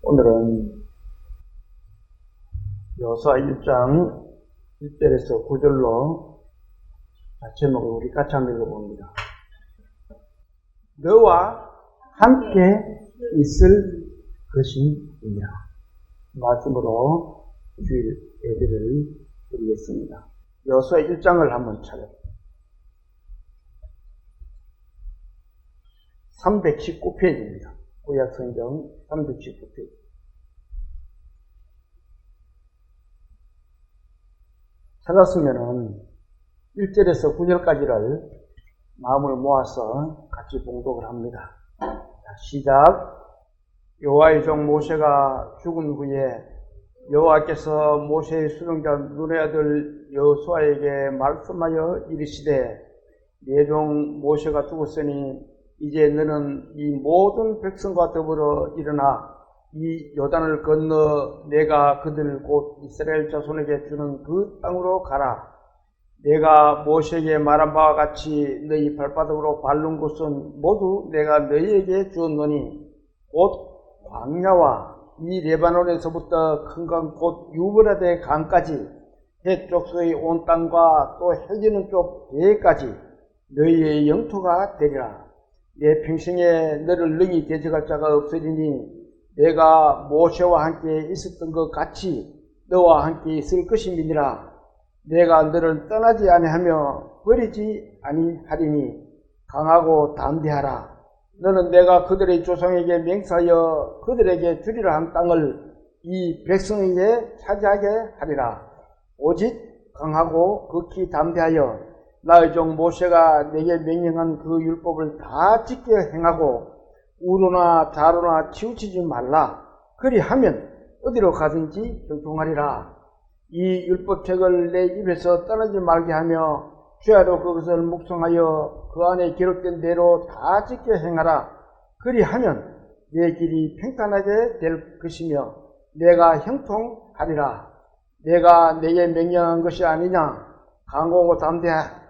오늘은 여호수아 1장 1절에서 9절로 제목을 우리 같이 한번 읽어봅니다. 너와 함께 있을 것이니라. 말씀으로 주일 예배를 드리겠습니다. 여호수아 1장을 한번 찾아봅니다. 319페이지입니다. 구약성경 319페이지. 찾았으면은 1절에서 9절까지를 마음을 모아서 같이 봉독을 합니다. 시작. 여호와의 종 모세가 죽은 후에 여호와께서 모세의 수종자 눈의 아들 여호수아에게 말씀하여 이르시되 내 종 모세가 죽었으니 이제 너는 이 모든 백성과 더불어 일어나 이 요단을 건너 내가 그들 곧 이스라엘 자손에게 주는 그 땅으로 가라. 내가 모세에게 말한 바와 같이 너희 발바닥으로 밟는 곳은 모두 내가 너희에게 주었노니 곧 광야와 이 레바논에서부터 큰 강 곧 유브라데 강까지 해쪽서의 온 땅과 또 해지는 쪽 배까지 너희의 영토가 되리라. 내 평생에 너를 능히 대적할 자가 없으리니 내가 모세와 함께 있었던 것 같이 너와 함께 있을 것임이니라. 내가 너를 떠나지 아니하며 버리지 아니하리니 강하고 담대하라. 너는 내가 그들의 조상에게 맹세하여 그들에게 주리라 한 땅을 이 백성에게 차지하게 하리라. 오직 강하고 극히 담대하여 나의 종 모세가 내게 명령한 그 율법을 다 지켜 행하고 우로나 좌로나 치우치지 말라. 그리하면 어디로 가든지 형통하리라. 이 율법책을 내 입에서 떠나지 말게 하며 주야로 그것을 묵상하여 그 안에 기록된 대로 다 지켜 행하라. 그리하면 내 길이 평탄하게 될 것이며 내가 형통하리라. 내가 내게 명령한 것이 아니냐. 강하고 담대하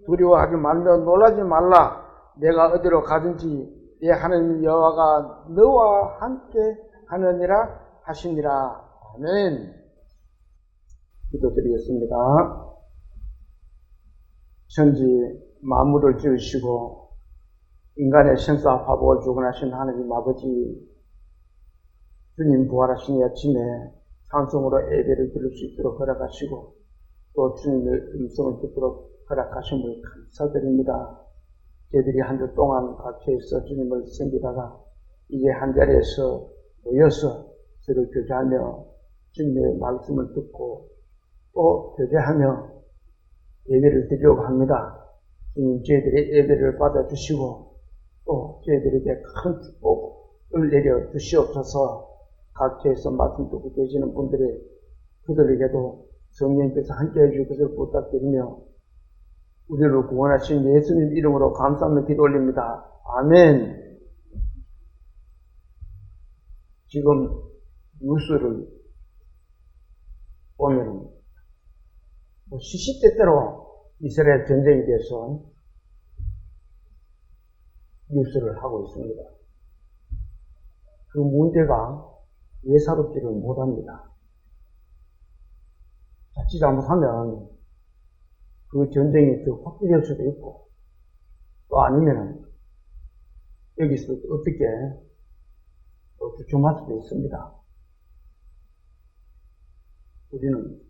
두려워하지 말며 놀라지 말라. 내가 어디로 가든지 내 하나님 여호와가 너와 함께 하느니라 하시니라. 아멘. 기도드리겠습니다. 천지 만물을 지으시고 인간의 생사와 화복을 주관하신 하나님 아버지, 주님 부활하신 이 아침에 찬송으로 예배를 드릴 수 있도록 허락하시고 또 주님의 음성을 듣도록 허락하심을 감사드립니다. 저희들이 한 주 동안 각처에서 주님을 섬기다가 이제 한 자리에서 모여서 서로 교제하며 주님의 말씀을 듣고 또 교제하며 예배를 드리려고 합니다. 주님 저희들의 예배를 받아주시고 또 저희들에게 큰 축복을 내려 주시옵소서. 각처에서 말씀 듣고 계시는 분들의 그들에게도 성령께서 함께해 주실 것을 부탁드리며 우리를 구원하신 예수님 이름으로 감사하며 기도 올립니다. 아멘. 지금 뉴스를 보면 시시때때로 이스라엘 전쟁에 대해서 뉴스를 하고 있습니다. 그 문제가 예사롭지를 못합니다. 자칫 잘못하면 그 전쟁이 더 확대될 수도 있고 또 아니면 여기서 어떻게 주춤할 수도 있습니다. 우리는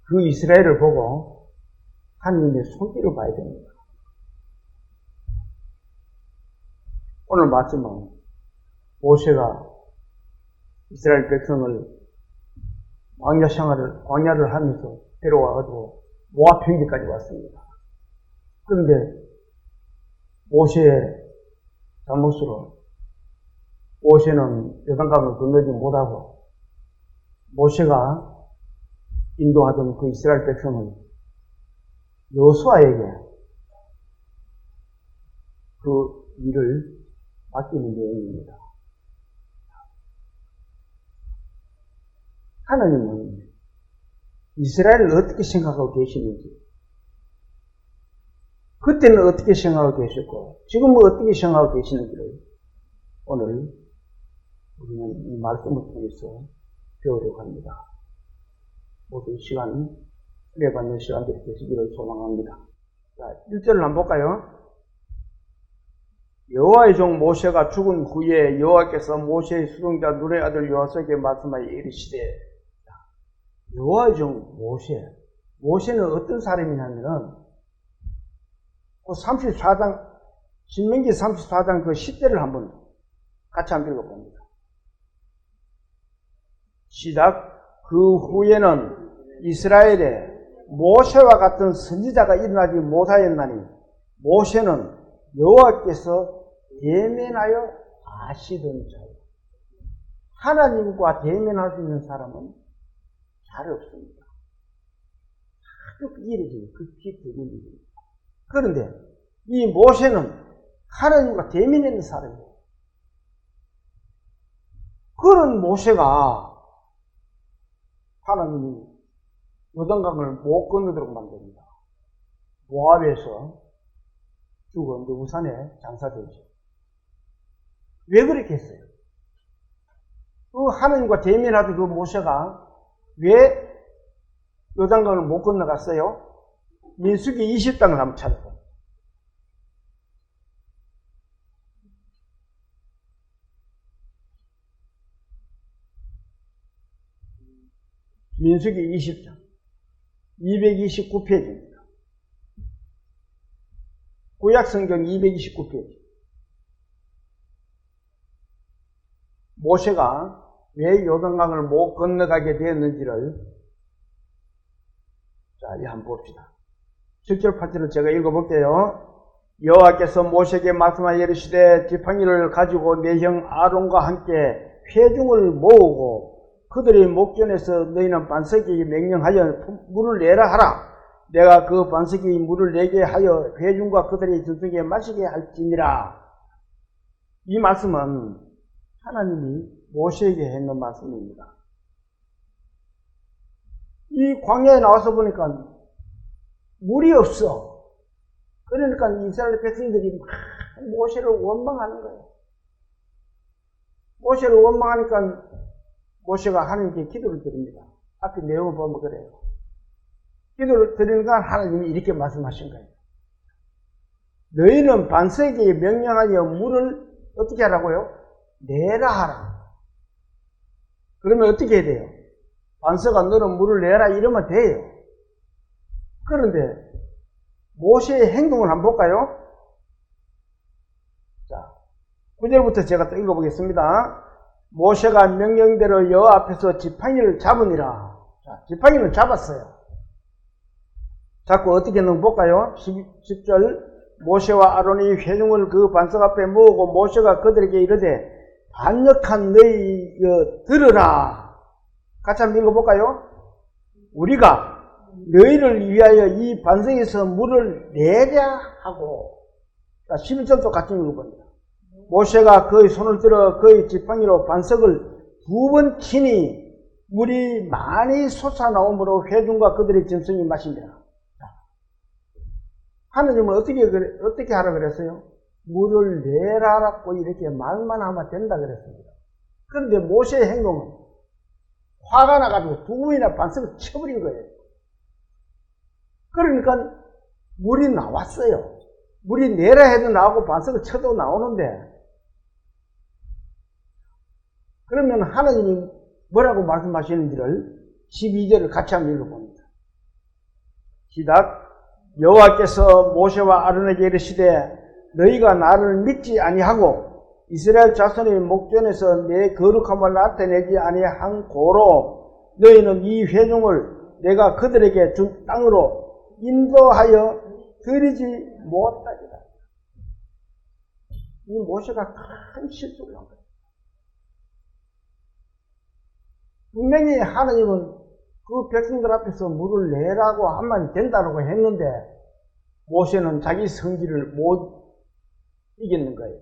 그 이스라엘을 보고 하나님의 손길을 봐야 됩니다. 오늘 말씀은 모세가 이스라엘 백성을 광야를 하면서 데려와가지고 모압 평지까지 왔습니다. 그런데 모세의 잘못으로 모세는 요단강을 건너지 못하고 모세가 인도하던 그 이스라엘 백성을 여호수아에게 그 일을 맡기는 내용입니다. 하나님은 이스라엘을 어떻게 생각하고 계시는지, 그때는 어떻게 생각하고 계셨고 지금은 어떻게 생각하고 계시는지를 오늘 우리는 이 말씀을 통해서 배우려고 합니다. 모두 이 시간, 은혜 받는 시간들이 되시기를 소망합니다. 자, 1절을 한번 볼까요? 여호와의 종 모세가 죽은 후에 여호와께서 모세의 수종자 눈의 아들 여호수아에게 말씀하여 이르시되, 여호와의 종 모세는 어떤 사람이냐면은 그 34장 신명기 34장 그 10절을 한번 같이 한번 읽어봅니다. 시작. 그 후에는 이스라엘에 모세와 같은 선지자가 일어나지 못하였나니 모세는 여호와께서 대면하여 아시던 자요. 하나님과 대면할 수 있는 사람은 잘 없습니다. 아주 이례적인 극히 드문 일입니다. 그런데 이 모세는 하나님과 대면했는 사람이에요. 그런 모세가 하나님이 요단강을 못 건너도록 만듭니다. 모압에서 죽어 느부산에 장사되죠. 왜 그렇게 했어요? 그 하나님과 대면하던 그 모세가 왜 요단강을 못 건너갔어요? 민수기 20장을 한번 찾아봅니다. 민수기 20장 229페이지입니다. 구약성경 229페이지. 모세가 왜 요단강을 못 건너가게 되었는지를 자, 이제 한번 봅시다. 7절 8절을 제가 읽어볼게요. 여호와께서 모세에게 말씀하여 이르시되 지팡이를 가지고 내 형 아론과 함께 회중을 모으고 그들의 목전에서 너희는 반석에게 명령하여 물을 내라 하라. 내가 그 반석이 물을 내게 하여 회중과 그들의 전중에 마시게 할지니라. 이 말씀은 하나님이 모세에게 했는 말씀입니다. 이 광야에 나와서 보니까 물이 없어. 그러니까 이스라엘 백성들이 막 모세를 원망하는 거예요. 모세를 원망하니까 모세가 하나님께 기도를 드립니다. 앞에 내용을 보면 그래요. 기도를 드리니까 하나님이 이렇게 말씀하신 거예요. 너희는 반석에게 명령하여 물을 어떻게 하라고요? 내라 하라. 그러면 어떻게 해야 돼요? 반석아 너는 물을 내라 이러면 돼요. 그런데 모세의 행동을 한번 볼까요? 자, 9절부터 제가 또 읽어보겠습니다. 모세가 명령대로 여호와 앞에서 지팡이를 잡으니라. 자, 지팡이를 잡았어요. 잡고 어떻게 했는지 볼까요? 10절 모세와 아론이 회중을 그 반석 앞에 모으고 모세가 그들에게 이르되 반역한 너희여 들으라. 같이 한번 읽어볼까요? 우리가 너희를 위하여 이 반석에서 물을 내랴 하고. 자, 11절도 같이 읽어봅니다. 모세가 그의 손을 들어 그의 지팡이로 반석을 2번 치니 물이 많이 솟아나오므로 회중과 그들의 짐승이 마시니라. 하느님은 어떻게 하라 그랬어요? 물을 내라라고 이렇게 말만 하면 된다 그랬습니다. 그런데 모세의 행동은 화가 나가지고 2번이나 반석을 쳐버린 거예요. 그러니까 물이 나왔어요. 물이 내라 해도 나오고 반석을 쳐도 나오는데, 그러면 하나님이 뭐라고 말씀하시는지를 12절을 같이 한번 읽어봅니다. 시작. 여호와께서 모세와 아론에게 이르시되 너희가 나를 믿지 아니하고 이스라엘 자손의 목전에서 내 거룩함을 나타내지 아니한 고로 너희는 이 회중을 내가 그들에게 준 땅으로 인도하여 드리지 못하리라. 이 모세가 큰 실수를 한 거예요. 분명히 하나님은 그 백성들 앞에서 물을 내라고 하면 된다고 했는데 모세는 자기 성질을 못 이겼는 거예요.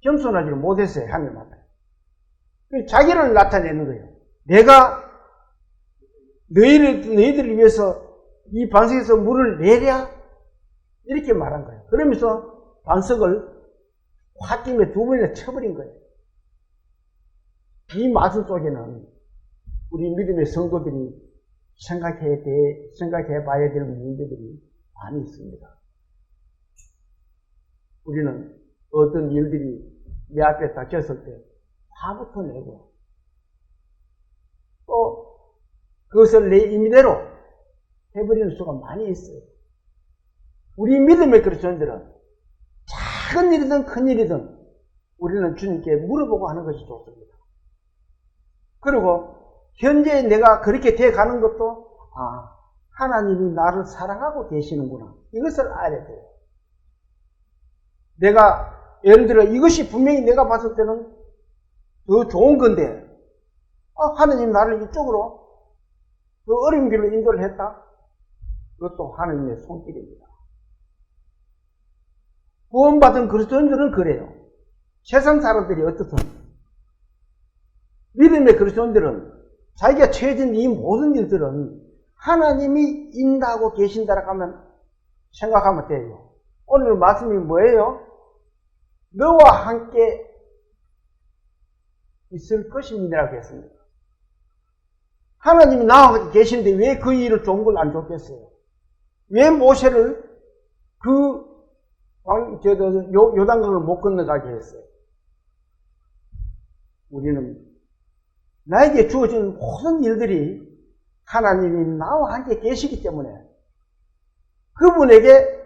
겸손하지를 못했어요. 하나님 앞에. 자기를 나타내는 거예요. 내가 너희들을 위해서 이 반석에서 물을 내랴? 이렇게 말한 거예요. 그러면서 반석을 홧김에 2번이나 쳐버린 거예요. 이 말씀 속에는 우리 믿음의 성도들이 생각해 봐야 될 문제들이 많이 있습니다. 우리는 어떤 일들이 내 앞에 닥쳤을 때 화부터 내고 또 그것을 내 임의대로 해버리는 수가 많이 있어요. 우리 믿음의 그리스도인들은 작은 일이든 큰 일이든 우리는 주님께 물어보고 하는 것이 좋습니다. 그리고 현재 내가 그렇게 돼가는 것도 하나님이 나를 사랑하고 계시는구나. 이것을 알아야 돼요. 내가 예를 들어 이것이 분명히 내가 봤을 때는 더 좋은 건데 하나님 나를 이쪽으로 그 어려운 길로 인도를 했다. 그것도 하나님의 손길입니다. 구원받은 그리스도인들은 그래요. 세상 사람들이 어떻든 믿음의 그리스도인들은 자기가 처해진 이 모든 일들은 하나님이 인도하고 계신다라고 하면 생각하면 돼요. 오늘 말씀이 뭐예요? 너와 함께 있을 것입니다라고 했습니다. 하나님이 나와 함께 계신데 왜 그 일을 좋은 걸 안 좋겠어요? 왜 모세를 요단강을 못 건너가게 했어요? 우리는 나에게 주어진 모든 일들이 하나님이 나와 함께 계시기 때문에 그분에게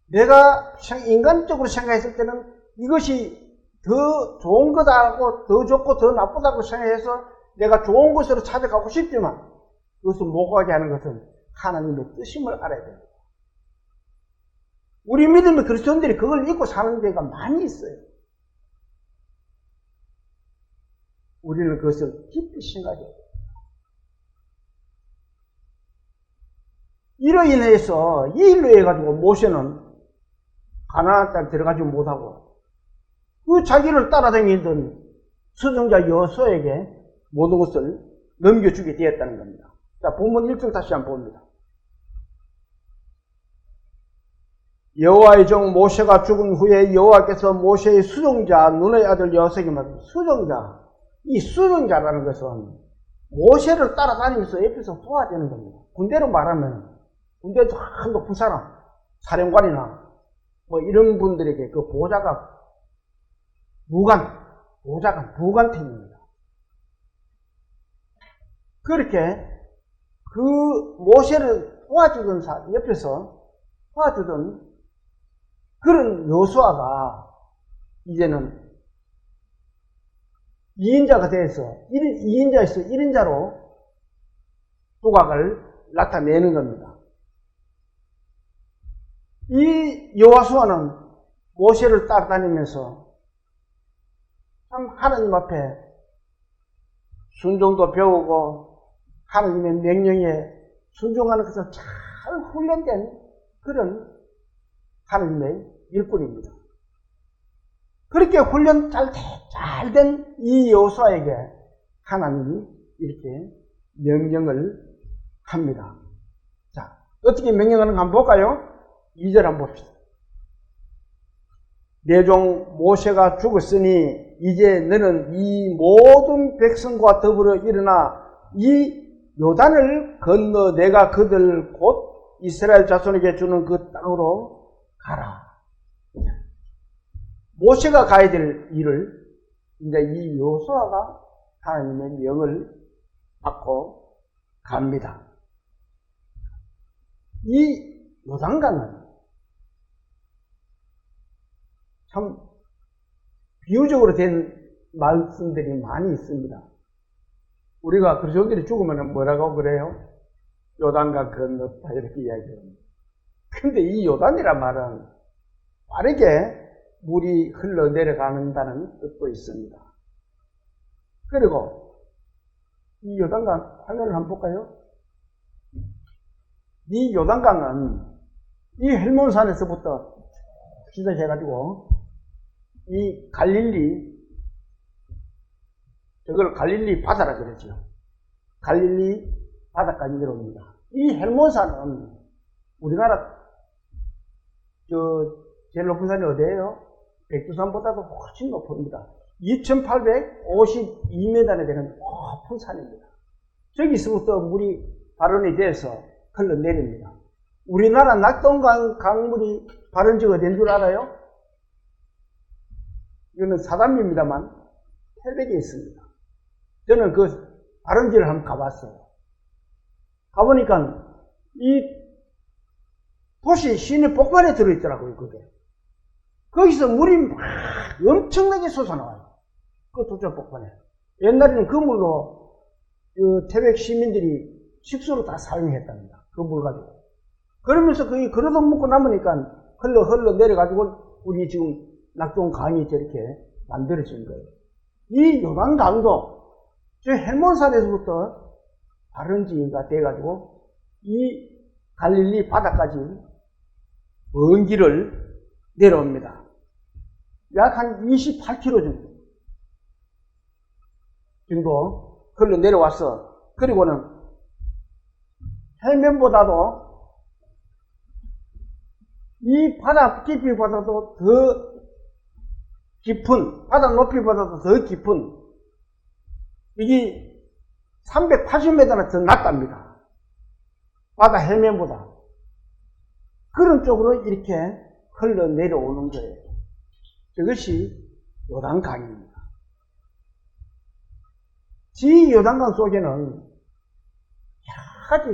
내가 인간적으로 생각했을 때는 이것이 더 좋은 거다고 더 좋고 더 나쁘다고 생각해서 내가 좋은 곳으로 찾아가고 싶지만 그것을 못 가게 하는 것은 하나님의 뜻임을 알아야 됩니다. 우리 믿음의 그리스도인들이 그걸 잊고 사는 데가 많이 있어요. 우리는 그것을 깊이 생각해야 돼요. 이로 인해서 이 일로 해가지고 모세는 가나안 땅에 들어가지 못하고 그 자기를 따라다니던 수정자 여호수아에게 모든 것을 넘겨주게 되었다는 겁니다. 자, 본문 1절 다시 한번 봅니다. 여호와의 종 모세가 죽은 후에 여호와께서 모세의 수종자 눈의 아들 여호수아에게 말합니다. 수종자, 이 수종자라는 것은 모세를 따라다니면서 옆에서 도와주는 겁니다. 군대로 말하면 군대에서 한 높은 사람, 사령관이나 뭐 이런 분들에게 그 보좌가 부관팀입니다. 그렇게 그 모세를 도와주던 옆에서 도와주던 그런 여호수아가 이제는 2인자가 돼서 2인자에서 1인자로 두각을 나타내는 겁니다. 이 여호수아는 모세를 따라다니면서 참 하나님 앞에 순종도 배우고 하나님의 명령에 순종하는 것을 잘 훈련된 그런 하나님의 일꾼입니다. 그렇게 훈련 잘 된 이 여호수아에게 하나님이 이렇게 명령을 합니다. 자, 어떻게 명령하는가 한번 볼까요? 2절 한번 봅시다. 내 종 모세가 죽었으니 이제 너는 이 모든 백성과 더불어 일어나 이 요단을 건너 내가 그들 곧 이스라엘 자손에게 주는 그 땅으로 가라. 모세가 가야 될 일을 이제 이 여호수아가 하나님의 명을 받고 갑니다. 이 요단강은 참 비유적으로 된 말씀들이 많이 있습니다. 우리가 그리스도인들이 죽으면 뭐라고 그래요? 요단강 건넜다 이렇게 이야기합니다. 근데 이 요단이란 말은 빠르게 물이 흘러내려가는다는 뜻도 있습니다. 그리고 이 요단강 화면을 한번 볼까요? 이 요단강은 이 헬몬산에서부터 시작해가지고 이 갈릴리, 저걸 갈릴리 바다라 그러죠. 갈릴리 바다까지 내려옵니다. 이 헬몬산은 우리나라 제일 높은 산이 어디예요? 백두산보다도 훨씬 높습니다. 2852m에 되는 높은 산입니다. 저기서부터 물이 발원이 돼서 흘러내립니다. 우리나라 낙동강 강물이 발원지가 어딘 줄 알아요? 이거는 사담입니다만 태백에 있습니다. 저는 그 발원지를 한번 가봤어요. 가보니까 이 도시 시내 복판에 들어있더라고요, 그게. 거기서 물이 막 엄청나게 솟아나와요. 그 도시 복판에. 옛날에는 그 물로 그 태백 시민들이 식수로 다 사용했답니다. 그 물 가지고. 그러면서 거기 그러던 먹고 남으니까 흘러 내려가지고 우리 지금 낙동강이 저렇게 만들어진 거예요. 이 요단강도 저 헬몬산에서부터 발원지가 돼가지고 이 갈릴리 바다까지 먼 길을 내려옵니다. 약 한 28km 정도 흘러 내려와서, 그리고는 해면보다도 이 바다 깊이보다도 더 깊은, 바다 높이보다도 더 깊은, 이게 380m나 더 낮답니다. 바다 해면보다. 그런 쪽으로 이렇게 흘러내려오는 거예요. 이것이 요단강입니다. 이 요단강 속에는 여러 가지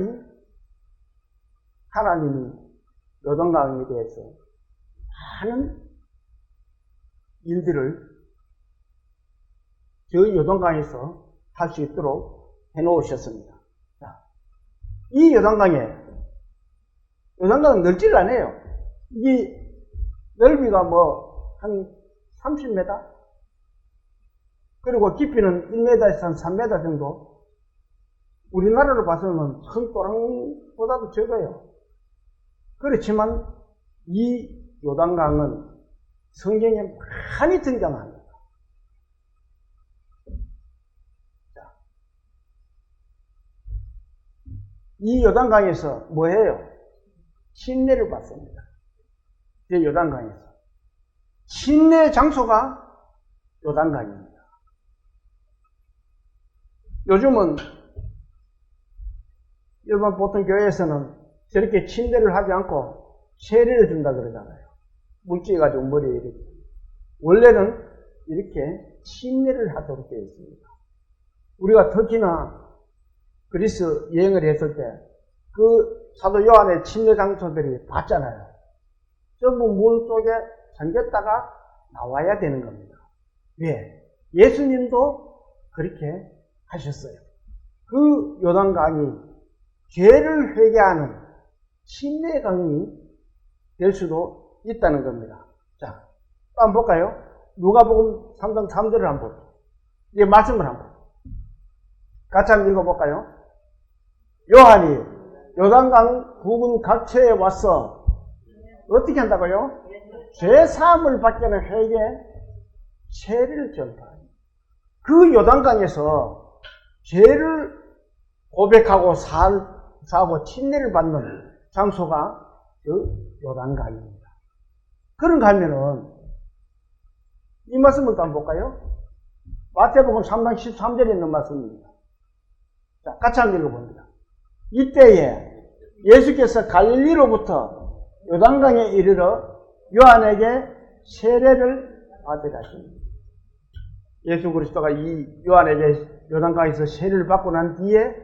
하나님이 요단강에 대해서 많은 일들을 저 요단강에서 할 수 있도록 해놓으셨습니다. 자, 이 요단강은 넓지를 않아요. 이게 넓이가 한 30m? 그리고 깊이는 1m에서 한 3m 정도. 우리나라로 봐서는 큰 또랑보다도 적어요. 그렇지만 이 요단강은 성경에 많이 등장합니다. 자, 이 요단강에서 뭐해요? 침례를 받습니다. 이 요단강에서. 침례 장소가 요단강입니다. 요즘은 일반 보통 교회에서는 저렇게 침례를 하지 않고 세례를 준다 그러잖아요. 물질해가지고 머리에 이렇게. 원래는 이렇게 침례를 하도록 되어 있습니다. 우리가 특히나 그리스 여행을 했을 때 그 사도 요한의 침례 장소들이 봤잖아요. 전부 물 속에 잠겼다가 나와야 되는 겁니다. 왜? 예수님도 그렇게 하셨어요. 그 요단강이 죄를 회개하는 침례강이 될 수도 있다는 겁니다. 자, 한번 볼까요? 누가복음 3장 3절을 한번 볼게요. 이 말씀을 한번 같이 한번 읽어볼까요? 요한이 요단강 부근 각처에 와서 어떻게 한다고요? 죄 사함을 받게 하는 회개 세례를 전파합니다. 그 요단강에서 죄를 고백하고 사하고 침례를 받는 장소가 그 요단강입니다. 그런가 하면은 이 말씀을 또 한번 볼까요? 마태복음 3장 13절에 있는 말씀입니다. 자, 같이 한번 읽어봅니다. 이때에 예수께서 갈릴리로부터 요단강에 이르러 요한에게 세례를 받으라십니다. 예수 그리스도가 이 요한에게 요단강에서 세례를 받고 난 뒤에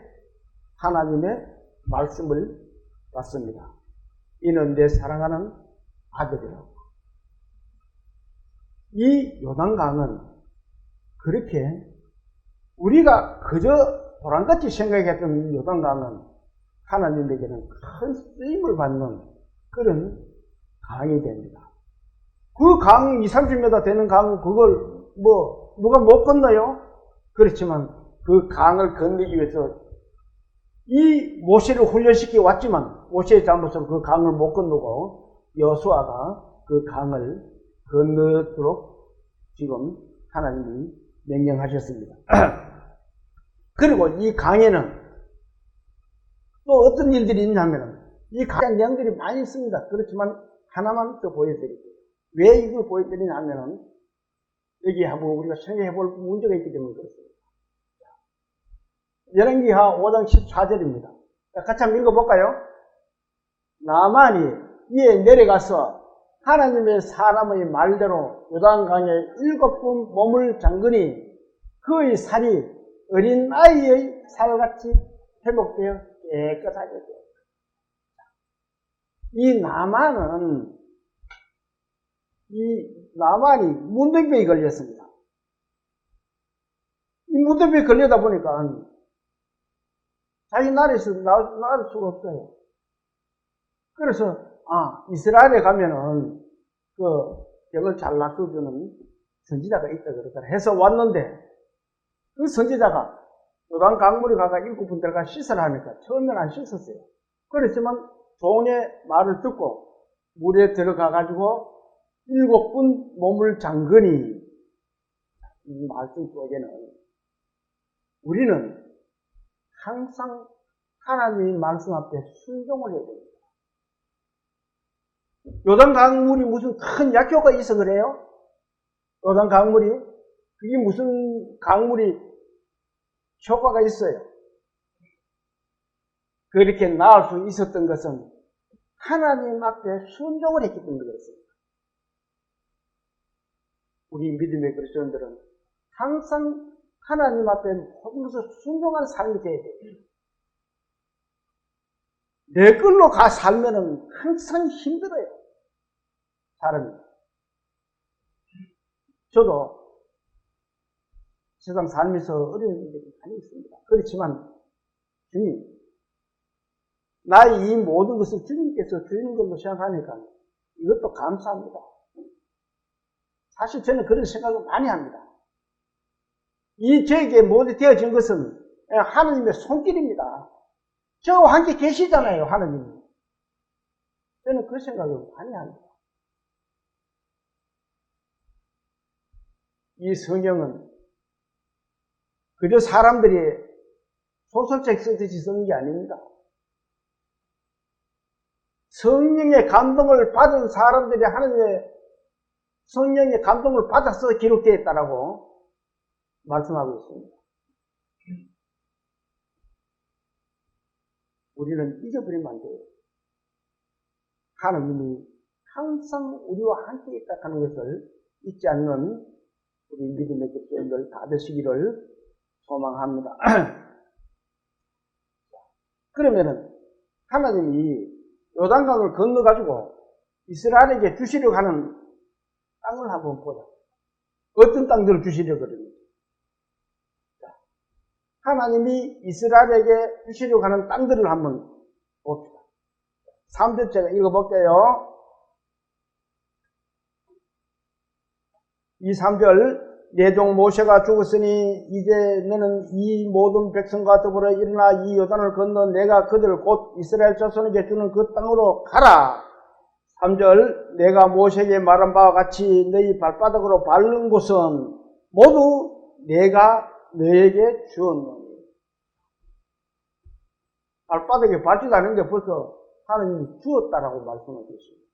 하나님의 말씀을 받습니다. 이는 내 사랑하는 아들이라고. 이 요단강은 그렇게 우리가 그저 도랑같이 생각했던 이 요단강은 하나님에게는 큰 쓰임을 받는 그런 강이 됩니다. 그 강 20-30m 되는 강 그걸 누가 못 건너요? 그렇지만 그 강을 건너기 위해서 이 모세를 훈련시켜 왔지만 모세의 잘못으로 그 강을 못 건너고 여호수아가 그 강을 건너도록 지금 하나님이 명령하셨습니다. 그리고 이 강에는 또 어떤 일들이 있냐면 이 강에 내용들이 많이 있습니다. 그렇지만 하나만 더 보여드릴게요. 왜 이걸 보여드리냐면은 여기 한번 우리가 생각해 볼 문제가 있기 때문에 그렇습니다. 열왕기하 5장 14절입니다. 같이 한번 읽어볼까요? 나만이 이에 내려가서 하나님의 사람의 말대로 요단강에 7번 몸을 잠그니 그의 살이 어린 아이의 살같이 회복되어 깨끗하게 되었다. 이 나만이 문둥병에 걸렸습니다. 이 문둥병에 걸리다 보니까 자기 나라에서 나올 수가 없어요. 그래서 이스라엘에 가면은 그 병을 잘 낫어주는 선지자가 있다 그러더라 해서 왔는데 그 선지자가 요단 강물에 가가 7번 들어가 씻으라 하니까 처음에는 안 씻었어요. 그렇지만 종의 말을 듣고 물에 들어가 가지고 7번 몸을 잠그니 이 말씀 속에는 우리는 항상 하나님의 말씀 앞에 순종을 해야 됩니다. 요단 강물이 무슨 큰 약효가 있어 그래요? 요단 강물이 그게 무슨 강물이 효과가 있어요? 그렇게 나을 수 있었던 것은 하나님 앞에 순종을 했기 때문에 그렇습니다. 우리 믿음의 그리스도인들은 항상 하나님 앞에 모든 것을 순종하는 삶이 되어야 돼요. 내 걸로 살면은 항상 힘들어요. 사람이. 저도 세상 살면서 어려운 일들이 많이 있습니다. 그렇지만 주님, 나의 이 모든 것을 주님께서 주는 걸로 생각하니까 이것도 감사합니다. 사실 저는 그런 생각을 많이 합니다. 저에게 모두 되어진 것은 하나님의 손길입니다. 저와 함께 계시잖아요, 하나님이. 저는 그 생각을 많이 합니다. 이 성경은 그저 사람들이 소설책 쓰듯이 쓰는 게 아닙니다. 성령의 감동을 받은 사람들이 하나님의 성령의 감동을 받아서 기록되어 있다라고 말씀하고 있습니다. 우리는 잊어버리면 안 돼요. 하나님이 항상 우리와 함께 있다 하는 것을 잊지 않는 우리 믿음의 그리스도인들 다 되시기를 소망합니다. 그러면은 하나님이 요단강을 건너가지고 이스라엘에게 주시려고 하는 땅을 한번 보자. 어떤 땅들을 주시려고 그럽니까? 하나님이 이스라엘에게 주시려고 하는 땅들을 한번 봅시다. 3절 제가 읽어볼게요. 이 3절 내 종 모세가 죽었으니 이제 너는 이 모든 백성과 더불어 일어나 이 요단을 건너 내가 그들을 곧 이스라엘 자손에게 주는 그 땅으로 가라. 3절 내가 모세에게 말한 바와 같이 너희 발바닥으로 밟는 곳은 모두 내가 너에게 주었노니. 발바닥에 밟지도 않은 게 벌써 하나님이 주었다라고 말씀하고 있습니다.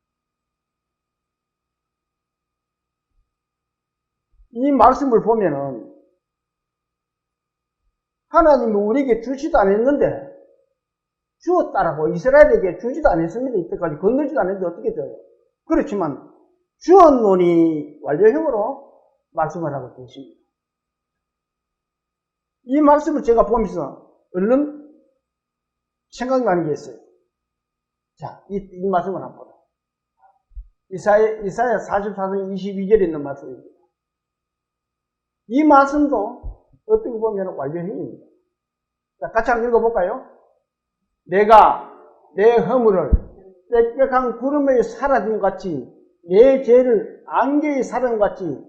이 말씀을 보면은 하나님이 우리에게 주지도 않았는데 주었다라고 이스라엘에게 주지도 않았습니다. 이때까지 건너지도 않았는데 어떻게 줘요? 그렇지만 주었노니 완료형으로 말씀을 하고 계십니다. 이 말씀을 제가 보면서 얼른 생각나는 게 있어요. 자, 이 말씀을 한번 보라. 이사야 44장 22절에 있는 말씀입니다. 이 말씀도 어떻게 보면 완료형입니다. 자, 같이 한번 읽어볼까요? 내가 내 허물을 빽빽한 구름에 사라짐 같이 내 죄를 안개에 사라짐 같이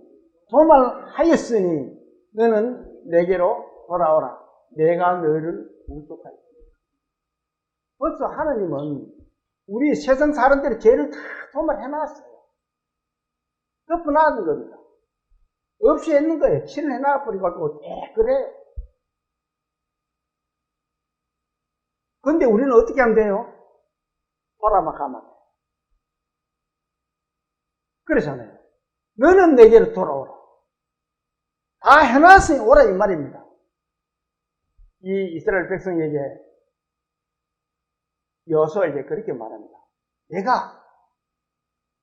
도말하였으니 너는 내게로 돌아오라. 내가 너를 구속하리라. 벌써 하나님은 우리 세상 사람들의 죄를 다 도말해놨어요. 덮어놨는 겁니다. 없이 있는 거예요. 칠을 해놔버리고 그래. 근데 우리는 어떻게 하면 돼요? 돌아만 가면 돼요. 그러잖아요. 너는 내게로 돌아오라. 다 해놨으니 오라 이 말입니다. 이 이스라엘 백성에게 여호수아에게 그렇게 말합니다. 내가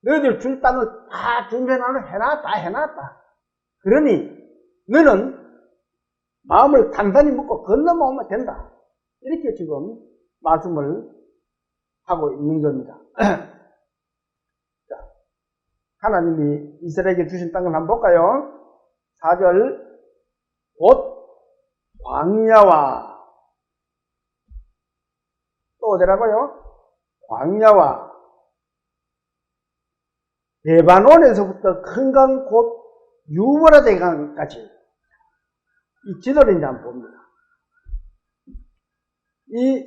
너희들 줄 땅을 다 준비해놨다. 다 해놨다. 그러니 너는 마음을 단단히 먹고 건너면 된다. 이렇게 지금 말씀을 하고 있는 겁니다. 자, 하나님이 이스라엘에게 주신 땅을 한번 볼까요? 4절 곧 광야와 또 어디라고요? 광야와 레바논에서부터 큰 강 곧 유브라데 강까지 이 지도를 이제 한번 봅니다. 이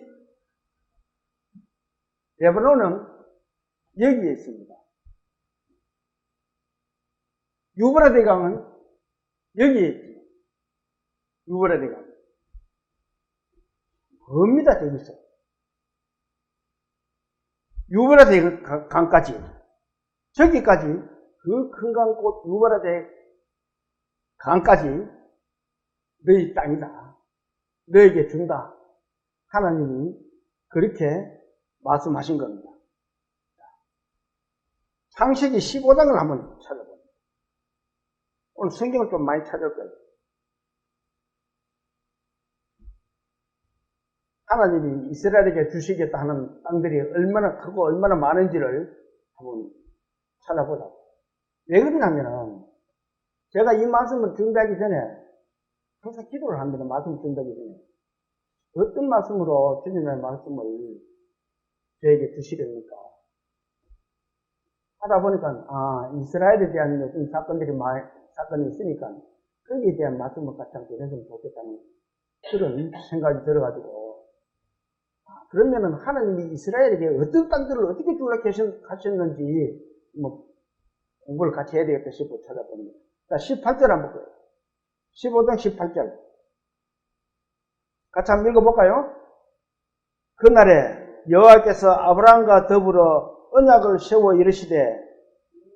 레바논은 여기에 있습니다. 유브라데 강은 여기에 있죠. 유브라데 강. 뭡니다, 저기서. 유브라데 강까지. 저기까지, 그 큰 강 곧 유브라데 강까지 너희 땅이다. 너에게 준다. 하나님이 그렇게 말씀하신 겁니다. 창세기 15장을 한번 찾아봅니다. 오늘 성경을 좀 많이 찾을 거예요. 하나님이 이스라엘에게 주시겠다 하는 땅들이 얼마나 크고 얼마나 많은지를 한번 찾아보자. 왜 그러냐면은 제가 이 말씀을 준비하기 전에 항상 기도를 합니다. 말씀을 준비하기 전에. 어떤 말씀으로 주님의 말씀을 저에게 주시렵니까? 하다 보니까 이스라엘에 대한 어떤 사건이 있으니까 거기에 대한 말씀을 같이 함께 했으면 좋겠다는 그런 생각이 들어가지고 그러면은 하나님이 이스라엘에게 어떤 땅들을 어떻게 주려고 하셨는지 공부를 같이 해야 되겠다 싶어 찾아봅니다. 자, 18절 한번 볼까요? 15장 18절. 같이 한번 읽어볼까요? 그날에 여호와께서 아브라함과 더불어 언약을 세워 이르시되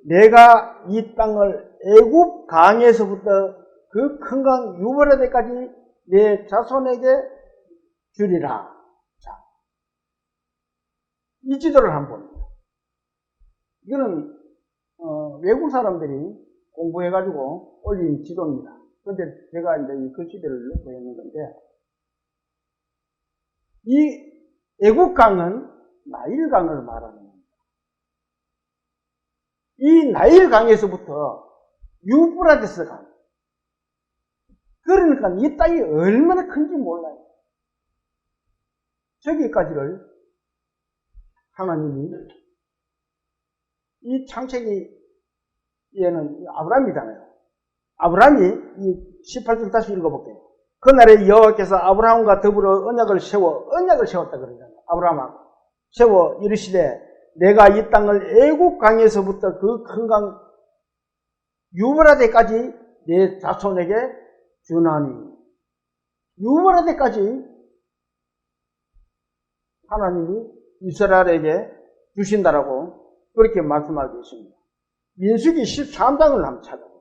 내가 이 땅을 애굽 강에서부터 그 큰 강 유브라데까지 내 자손에게 주리라. 자, 이 지도를 한번 봅니다. 이거는 외국 사람들이 공부해가지고 올린 지도입니다. 그런데 제가 이제 이 글씨들을 넣고 있는 건데 이 애국강은 나일강을 말하는 겁니다. 이 나일강에서부터 유브라데스 강. 그러니까 이 땅이 얼마나 큰지 몰라요. 저기까지를 하나님이 이 창세기에는 아브라함이잖아요. 아브라함이 이 18절 다시 읽어볼게요. 그날에 여호와께서 아브라함과 더불어 언약을 세웠다 그러잖아요. 아브라함하고 세워 이르시되 내가 이 땅을 애국 강에서부터 그 큰 강 유브라데까지 내 자손에게 주나니. 유브라데까지 하나님이 이스라엘에게 주신다라고 그렇게 말씀하고 있습니다. 민수기 13장을 한번 찾아봅니다.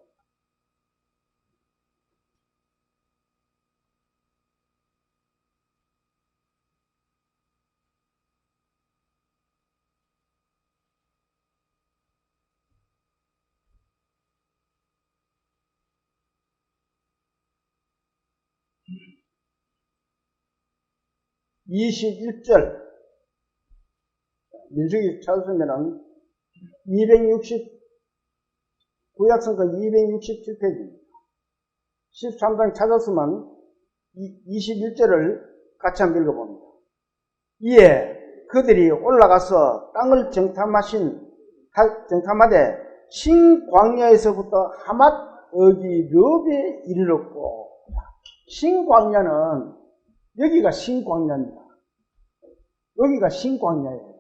민수기 찾으면은 구약성경 267페이지입니다. 13장 찾았으면 21절을 같이 한번 읽어봅니다. 이에 그들이 올라가서 땅을 정탐하되 신광야에서부터 하맛 어기 르베에 이르렀고, 신광야는 여기가 신광야입니다. 여기가 신광야예요.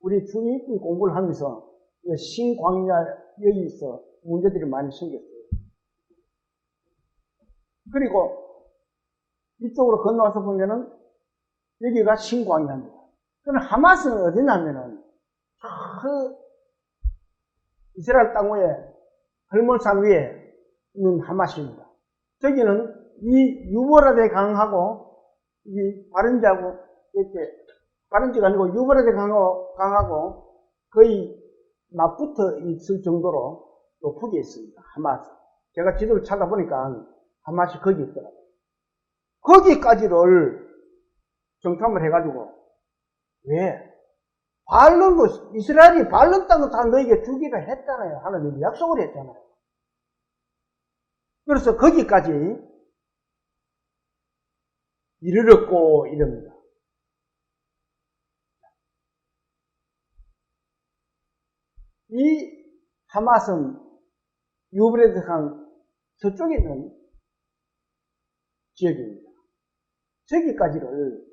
우리 주입기 공부를 하면서 신광야 여기서 문제들이 많이 생겼어요. 그리고 이쪽으로 건너와서 보면은 여기가 신광야입니다. 그럼 하맛은 어디냐면은 그 이스라엘 땅 위에 헐몬산 위에 있는 하마스입니다. 저기는 이 유보라데 강하고 이 바른지하고 이렇게 바른지가 아니고 유보라데 강하고 거의 맞붙어 있을 정도로 높게 있습니다. 하마스. 제가 지도를 찾아보니까 하마스 거기 있더라고요. 거기까지를 정탐을 해가지고 왜? 반론도 이스라엘이 반론 땅을 다 너에게 주기로 했잖아요. 하나님이 약속을 했잖아요. 그래서 거기까지 이르렀고 이럽니다. 이 하마스는 유브레드 강 서쪽에 있는 지역입니다. 저기까지를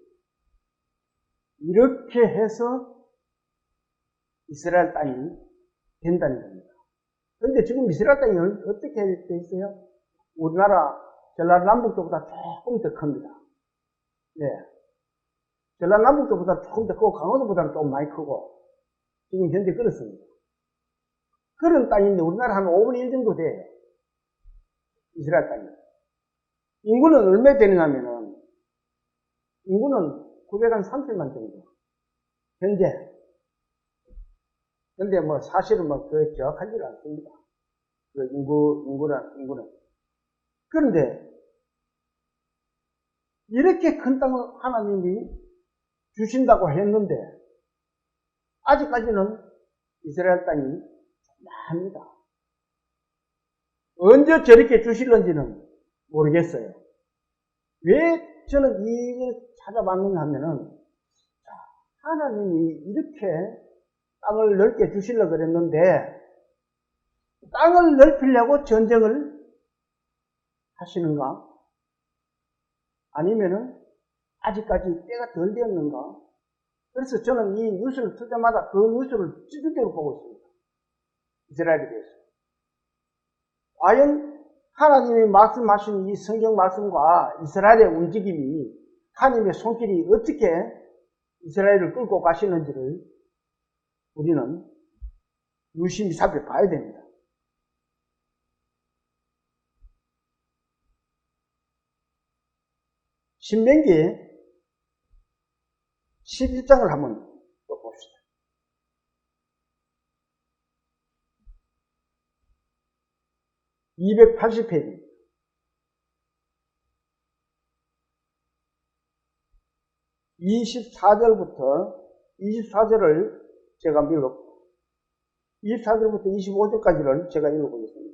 이렇게 해서 이스라엘 땅이 된다는 겁니다. 그런데 지금 이스라엘 땅이 어떻게 되어 있어요? 우리나라 전라남북도보다 조금 더 큽니다. 네. 전라남북도보다 조금 더 크고 강원도보다는 좀 많이 크고 지금 현재 그렇습니다. 그런 땅인데 우리나라 한 5분의 1 정도 돼요. 이스라엘 땅이. 인구는 얼마 되느냐 하면은 인구는 930만 정도. 현재. 근데 뭐 사실은 뭐 그 정확하지는 않습니다. 그 인구는. 그런데 이렇게 큰 땅을 하나님이 주신다고 했는데 아직까지는 이스라엘 땅이 합니다. 언제 저렇게 주실런지는 모르겠어요. 왜 저는 이걸 찾아봤는가 하면은 하나님이 이렇게 땅을 넓게 주시려고 그랬는데 땅을 넓히려고 전쟁을 하시는가? 아니면은 아직까지 때가 덜 되었는가? 그래서 저는 이 뉴스를 틀 때마다 그 뉴스를 찌두개로 보고 있습니다. 이스라엘에 대해서. 과연 하나님이 말씀하신 이 성경 말씀과 이스라엘의 움직임이 하나님의 손길이 어떻게 이스라엘을 끌고 가시는지를 우리는 유심히 살펴봐야 됩니다. 신명기 11장을 한번 또 봅시다. (280페이지) 24절을 제가 24절부터 25절까지를 제가 읽어보겠습니다.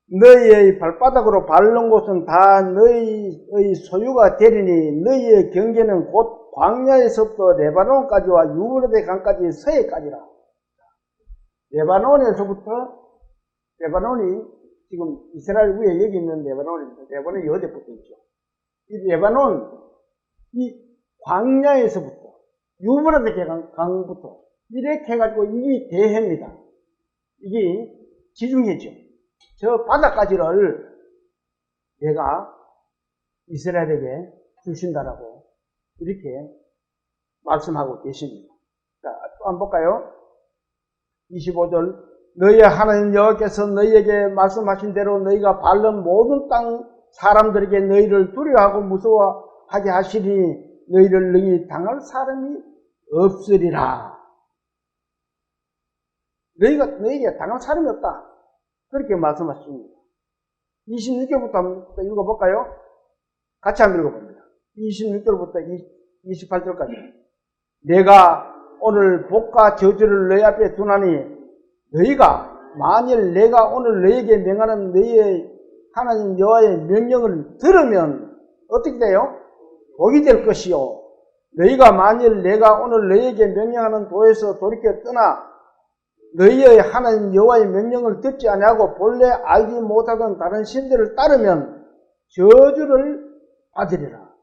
너희의 발바닥으로 밟는 곳은 다 너희의 소유가 되리니 너희의 경계는 곧 광야에서부터 레바논까지와 유브라데 강까지 서해까지라. 레바논이 지금 이스라엘 위에 여기 있는 레바논입니다. 레바논이 어디 붙어 있죠? 이 레바논, 이 광야에서부터 유브라데 강부터 이렇게 해가지고 이게 대해입니다. 이게 지중해죠. 저 바다까지를 내가 이스라엘에게 주신다라고 이렇게 말씀하고 계십니다. 자, 또 한번 볼까요? 25절 너희 하나님 여호와께서 너희에게 말씀하신 대로 너희가 밟는 모든 땅 사람들에게 너희를 두려워하고 무서워하게 하시니 너희를 능히 당할 사람이 없으리라. 너희에게 당할 사람이 없다. 그렇게 말씀하십니다. 26절부터 한번 읽어볼까요? 같이 한번 읽어봅니다. 26절부터 28절까지. 내가 오늘 복과 저주를 너희 앞에 두나니 너희가 만일 내가 오늘 너희에게 명하는 너희의 하나님 여호와의 명령을 들으면 어떻게 돼요? 복이 될 것이요. 너희가 만일 내가 오늘 너희에게 명령하는 도에서 돌이켜 떠나 너희의 하나님 여호와의 명령을 듣지 아니하고 본래 알지 못하던 다른 신들을 따르면 저주를 받으리라.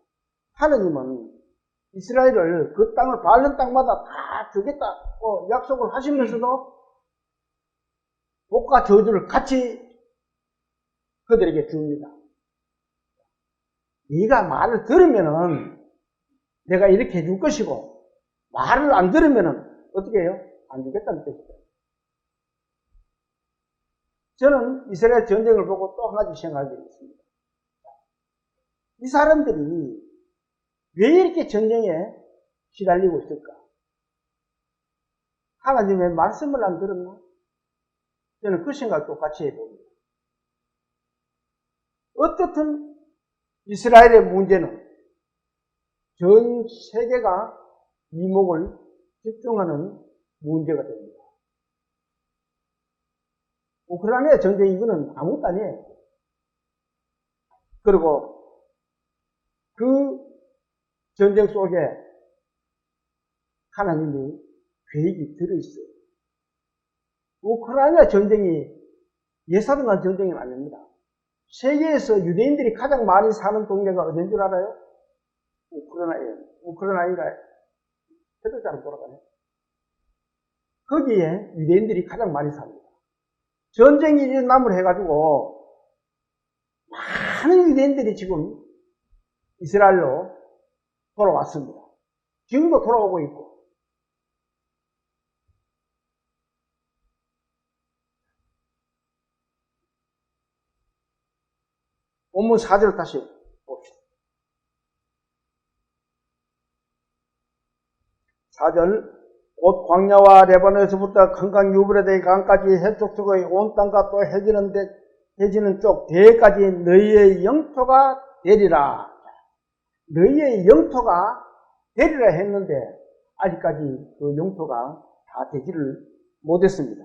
하나님은 이스라엘을 그 땅을 밟는 땅마다 다 주겠다고 약속을 하시면서도 복과 저주를 같이 그들에게 줍니다. 네가 말을 들으면은 내가 이렇게 해줄 것이고 말을 안 들으면은 어떻게 해요? 안 주겠다는 뜻이죠. 저는 이스라엘 전쟁을 보고 또 한 가지 생각이 있습니다. 이 사람들이 왜 이렇게 전쟁에 시달리고 있을까? 하나님의 말씀을 안 들었나? 저는 그 생각 똑같이 해봅니다. 어떻든 이스라엘의 문제는 전 세계가 이목을 집중하는 문제가 됩니다. 우크라이나 전쟁 이거는 아무것도 아니에요. 그리고 그 전쟁 속에 하나님이 계획이 들어있어요. 우크라이나 전쟁이 예사등한 전쟁은 아닙니다. 세계에서 유대인들이 가장 많이 사는 동네가 어딘 줄 알아요? 우크라이나예요. 우크라이나가 해도 잘 돌아가네. 거기에 유대인들이 가장 많이 삽니다. 전쟁이 일어남을 해가지고 많은 유대인들이 지금 이스라엘로 돌아왔습니다. 지금도 돌아오고 있고. 본문 4절 다시 봅시다. 4절 곧 광야와 레바논에서부터 큰 강 유브라데 강까지 해족속의 온 땅과 또 해지는 쪽 대까지 너희의 영토가 되리라. 너희의 영토가 되리라 했는데 아직까지 그 영토가 다 되지를 못했습니다.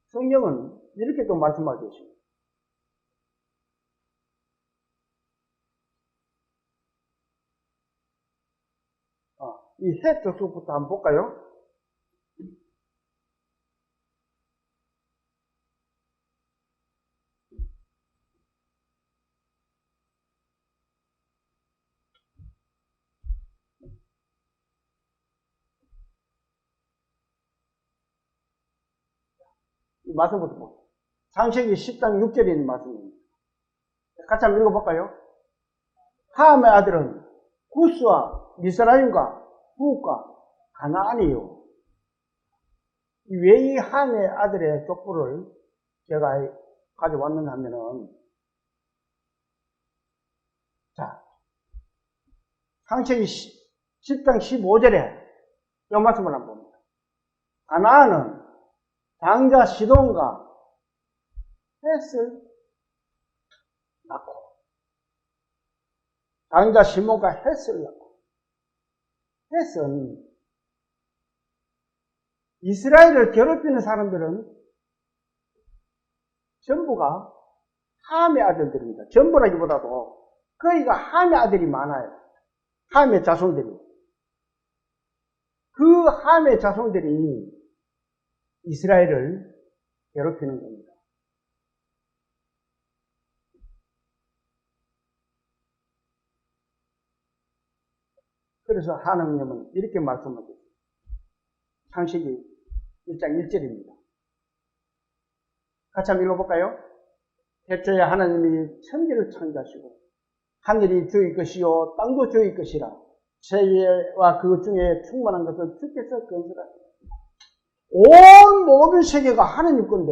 성경은 이렇게 또 말씀하고 계십니다. 이 해족속부터 한번 볼까요? 이 말씀부터 볼게요. 창세기 10장 6절에 있는 말씀입니다. 같이 한번 읽어볼까요? 함의 아들은 구스와 미스라임과 후과 가나안이요. 왜 이 함의 아들의 족보를 제가 가져왔는가 하면은, 자, 창세기 10장 15절에 이 말씀을 한번 봅니다. 가나안은 장자 시돈과 헷을 낳고, 장자 시몬과 헷을 낳고, 헷은 이스라엘을 괴롭히는 사람들은 전부가 함의 아들들입니다. 전부라기보다도 거기가 함의 아들이 많아요. 함의 자손들이. 그 함의 자손들이 이스라엘을 괴롭히는 겁니다. 그래서 하나님은 이렇게 말씀하셨습니다. 창세기 1장 1절입니다. 같이 한번 읽어볼까요? 태초에 하나님이 천지를 창조하시고 하늘이 주의 것이요 땅도 주의 것이라 세계와 그 중에 충만한 것을 주께서 건설하셨다. 온 모든 세계가 하나님 건데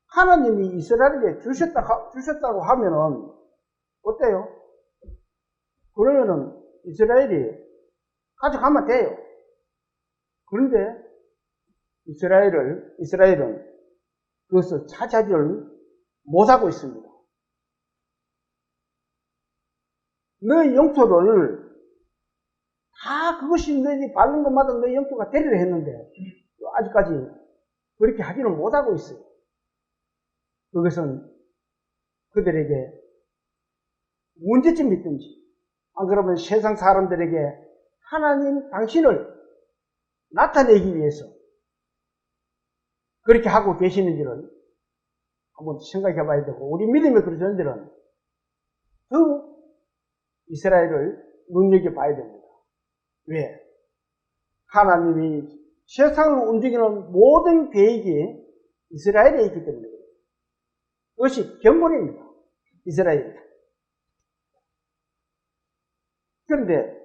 하나님이 이스라엘에게 주셨다고 하면은 어때요? 그러면은 이스라엘이 가져가면 돼요. 그런데 이스라엘은 그것을 차지하지를 못하고 있습니다. 너희 영토를 다 그것이 너희 바른 것마다 너희 영토가 되리라 했는데 아직까지 그렇게 하지는 못하고 있어요. 그것은 그들에게 문제점이 있든지 안 그러면 세상 사람들에게 하나님 당신을 나타내기 위해서 그렇게 하고 계시는지를 한번 생각해 봐야 되고, 우리 믿음의 그리스도인들은 더욱 이스라엘을 눈여겨봐야 됩니다. 왜? 하나님이 세상을 움직이는 모든 계획이 이스라엘에 있기 때문에 그래요. 그것이 견본입니다. 이스라엘. 그런데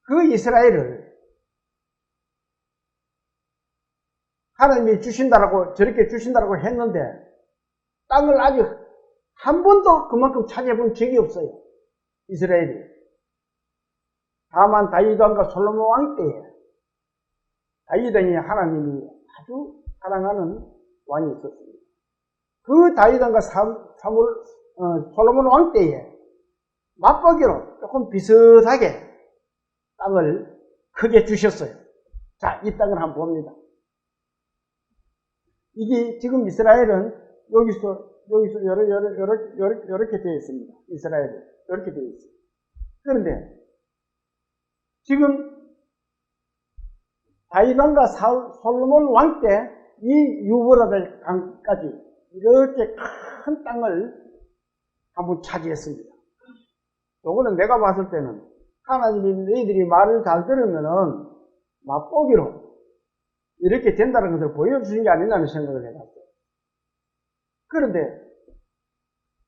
그 이스라엘을 하나님이 주신다라고, 저렇게 주신다라고 했는데, 땅을 아직 한 번도 그만큼 차지해본 적이 없어요. 이스라엘이. 다만 다윗 왕과 솔로몬 왕 때에 다윗 왕이 하나님이 아주 사랑하는 왕이 있었습니다. 그 다윗 왕과 솔로몬 왕 때에 맛보기로 조금 비슷하게 땅을 크게 주셨어요. 자, 이 땅을 한번 봅니다. 이게 지금 이스라엘은 여기서 이렇게 되어 있습니다. 이스라엘이 이렇게 되어 있어요. 그런데 지금 다윗 왕과 솔로몬 왕 때 이 유브라데 강까지 이렇게 큰 땅을 한번 차지했습니다. 요거는 내가 봤을 때는 하나님이 너희들이 말을 잘 들으면은 맛보기로 이렇게 된다는 것을 보여주신 게 아니냐는 생각을 해봤어요. 그런데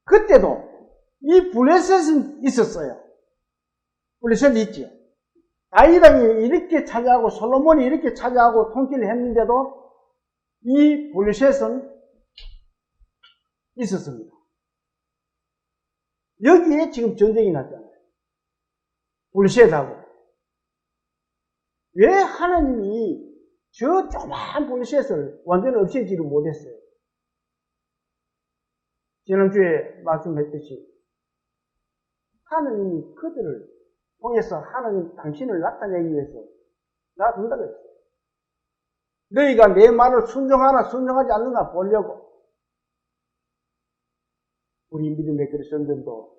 그때도 이 블레셋은 있었어요. 블레셋이 있지요. 다윗 왕이 이렇게 차지하고 솔로몬이 이렇게 차지하고 통치를 했는데도 이 블레셋은 있었습니다. 여기에 지금 전쟁이 났잖아요. 블레셋하고. 왜 하나님이 저 조그만 블레셋을 완전히 없애지를 못했어요? 지난주에 말씀했듯이 하나님이 그들을 통해서 하나님 당신을 나타내기 위해서 놔둔다고 했어요. 너희가 내 말을 순종하나 순종하지 않느냐 보려고. 우리 믿음의 그리스도인들도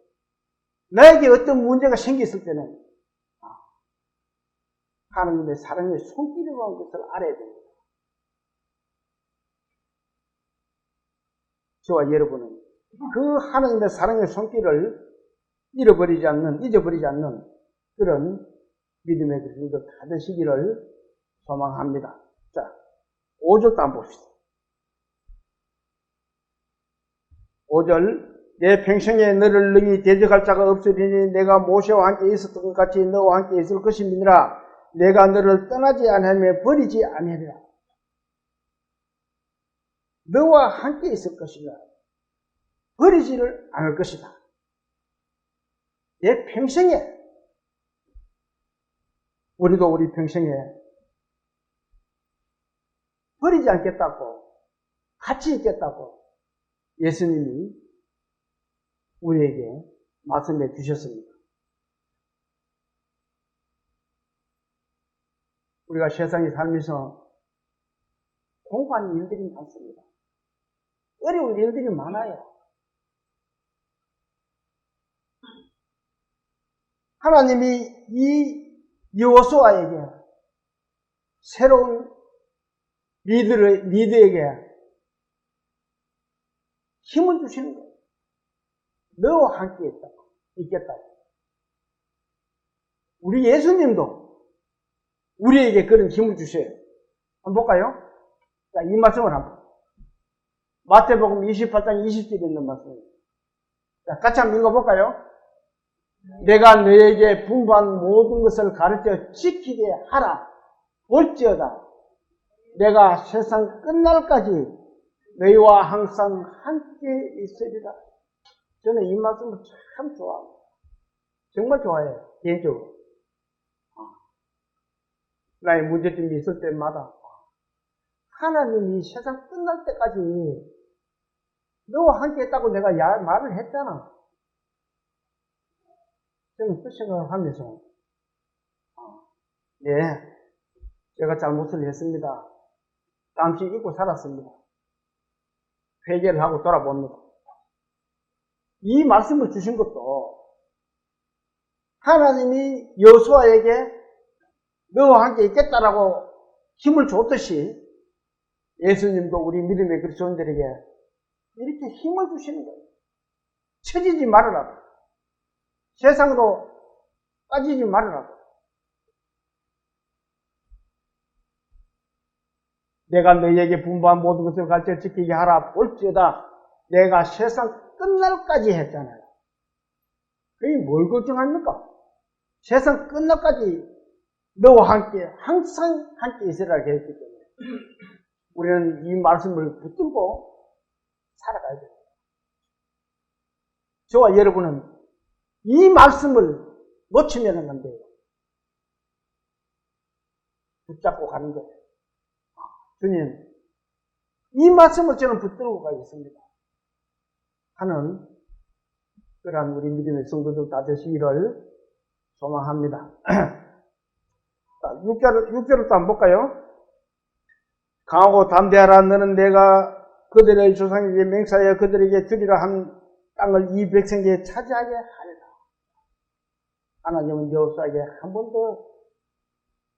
나에게 어떤 문제가 생겼을 때는 하나님의 사랑의 손길이라는 것을 알아야 됩니다. 저와 여러분은 그 하나님의 사랑의 손길을 잊어버리지 않는 그런 믿음의 그리스도인들 다 되시기를 소망합니다. 자, 5절도 한번 봅시다. 5절, 내 평생에 너를 능히 대적할 자가 없으리니 내가 모세와 함께 있었던 것 같이 너와 함께 있을 것임이니라. 내가 너를 떠나지 아니하며 버리지 아니하리라. 너와 함께 있을 것이라. 버리지를 않을 것이다. 내 평생에, 우리도 우리 평생에 버리지 않겠다고, 같이 있겠다고 예수님이 우리에게 말씀해 주셨습니다. 우리가 세상에 살면서 공부하는 일들이 많습니다. 어려운 일들이 많아요. 하나님이 이 여호수아에게 새로운 리더에게 힘을 주시는 거예요. 너와 함께 있겠다고. 우리 예수님도 우리에게 그런 힘을 주셔요. 한번 볼까요? 자, 이 말씀을 한번. 마태복음 28장 20절에 있는 말씀입니다. 자, 같이 한번 읽어볼까요? 내가 너에게 분부한 모든 것을 가르쳐 지키게 하라. 볼지어다. 내가 세상 끝날까지 너희와 항상 함께 있으리라. 저는 이 말씀을 참 좋아합니다. 정말 좋아해요. 개인적으로. 나의 문제점이 있을 때마다 하나님이 세상 끝날 때까지 너와 함께 했다고 내가 말을 했잖아. 저는 그 생각을 하면서 네, 제가 잘못을 했습니다. 잠시 잊고 살았습니다. 회개를 하고 돌아봅니다. 이 말씀을 주신 것도 하나님이 여호수아에게 너와 함께 있겠다라고 힘을 줬듯이 예수님도 우리 믿음의 그리스도인들에게 이렇게 힘을 주시는 거예요. 처지지 말으라고. 세상으로 빠지지 말으라고. 내가 너희에게 분부한 모든 것을 가르쳐 지키게 하라. 볼지어다. 내가 세상 끝날까지 했잖아요. 그게 뭘 걱정합니까? 세상 끝날까지 너와 함께 항상 함께 있으라고 했기 때문에 우리는 이 말씀을 붙들고 살아가야 돼요. 저와 여러분은 이 말씀을 놓치면 안 돼요. 붙잡고 가는 거예요. 주님, 이 말씀을 저는 붙들고 가겠습니다 하는 그러한 우리 믿음의 성도들 다 되시기를 소망합니다. 6절을 또 한번 볼까요? 강하고 담대하라. 너는 내가 그들의 조상에게 맹세하여 그들에게 주리라 한 땅을 이 백성에게 차지하게 하리라. 하나님은 여호수아에게 한 번 더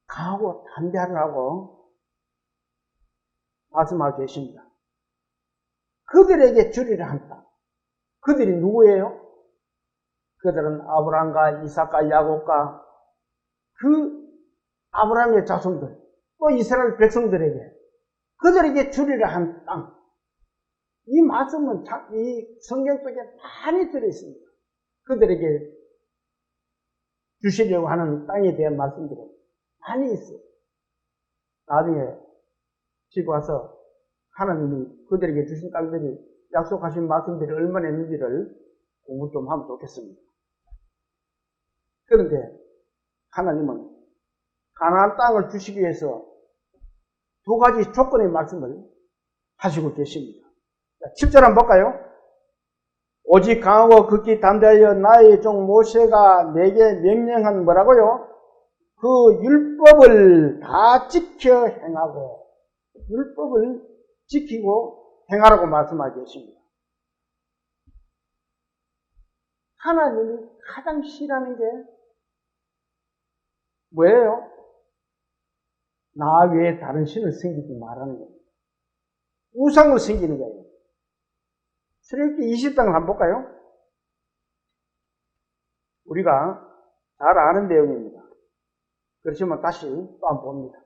강하고 담대하라고 말씀하고 계십니다. 그들에게 주리라 한 땅. 그들이 누구예요? 그들은 아브라함과 이삭과 야곱과 그 아브라함의 자손들, 또 이스라엘 백성들에게 그들에게 주리라 한 땅. 이 말씀은 이 성경 속에 많이 들어있습니다. 그들에게 주시려고 하는 땅에 대한 말씀들은 많이 있어요. 나중에 집에 와서 하나님이 그들에게 주신 땅들이 약속하신 말씀들이 얼마나 있는지를 공부 좀 하면 좋겠습니다. 그런데 하나님은 가나안 땅을 주시기 위해서 두 가지 조건의 말씀을 하시고 계십니다. 7절 한번 볼까요? 오직 강하고 극히 담대하여 나의 종 모세가 내게 명령한 뭐라고요? 그 율법을 다 지켜 행하고, 율법을 지키고 행하라고 말씀하고 계십니다. 하나님이 가장 싫어하는 게 뭐예요? 나 외에 다른 신을 섬기지 말라는 겁니다. 우상을 섬기는 거예요. 출애굽기 20장을 한번 볼까요? 우리가 잘 아는 내용입니다. 그렇지만 다시 또 한번 봅니다.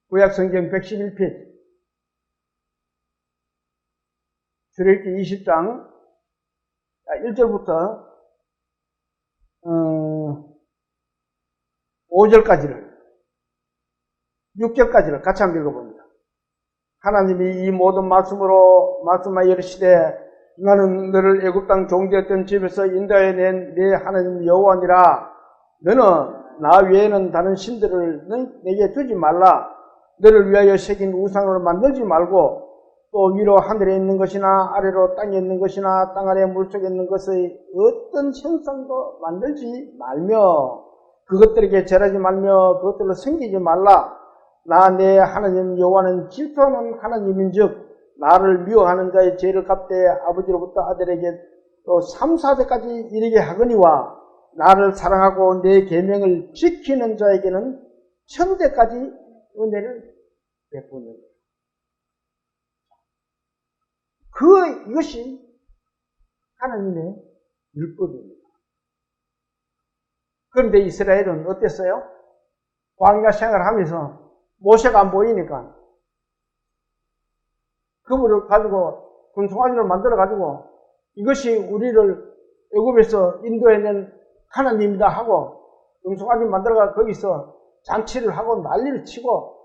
구약성경 111페이지 출애굽기 20장 1절부터 5절까지를 6절까지를 같이 한번 읽어봅니다. 하나님이 이 모든 말씀으로 말씀하여 이르시되 나는 너를 애굽 땅 종되었던 집에서 인도하여 낸 내 하나님 여호와니라. 너는 나 외에는 다른 신들을 내게 두지 말라. 너를 위하여 새긴 우상을 만들지 말고 또 위로 하늘에 있는 것이나 아래로 땅에 있는 것이나 땅 아래 물속에 있는 것의 어떤 형상도 만들지 말며 그것들에게 절하지 말며 그것들로 섬기지 말라. 나 내 하나님 여호와는 질투하는 하나님인즉 나를 미워하는 자의 죄를 갚되 아버지로부터 아들에게 또 3, 4대까지 이르게 하거니와 나를 사랑하고 내 계명을 지키는 자에게는 천대까지 은혜를 베푸는 거예요. 이것이 하나님의 율법입니다. 그런데 이스라엘은 어땠어요? 광야 생활을 하면서 모세가 안 보이니까 그물을 가지고 금송아지를 만들어 가지고 이것이 우리를 애굽에서 인도해낸 하나님이다 하고 금송아지 만들어가 거기서 잔치를 하고 난리를 치고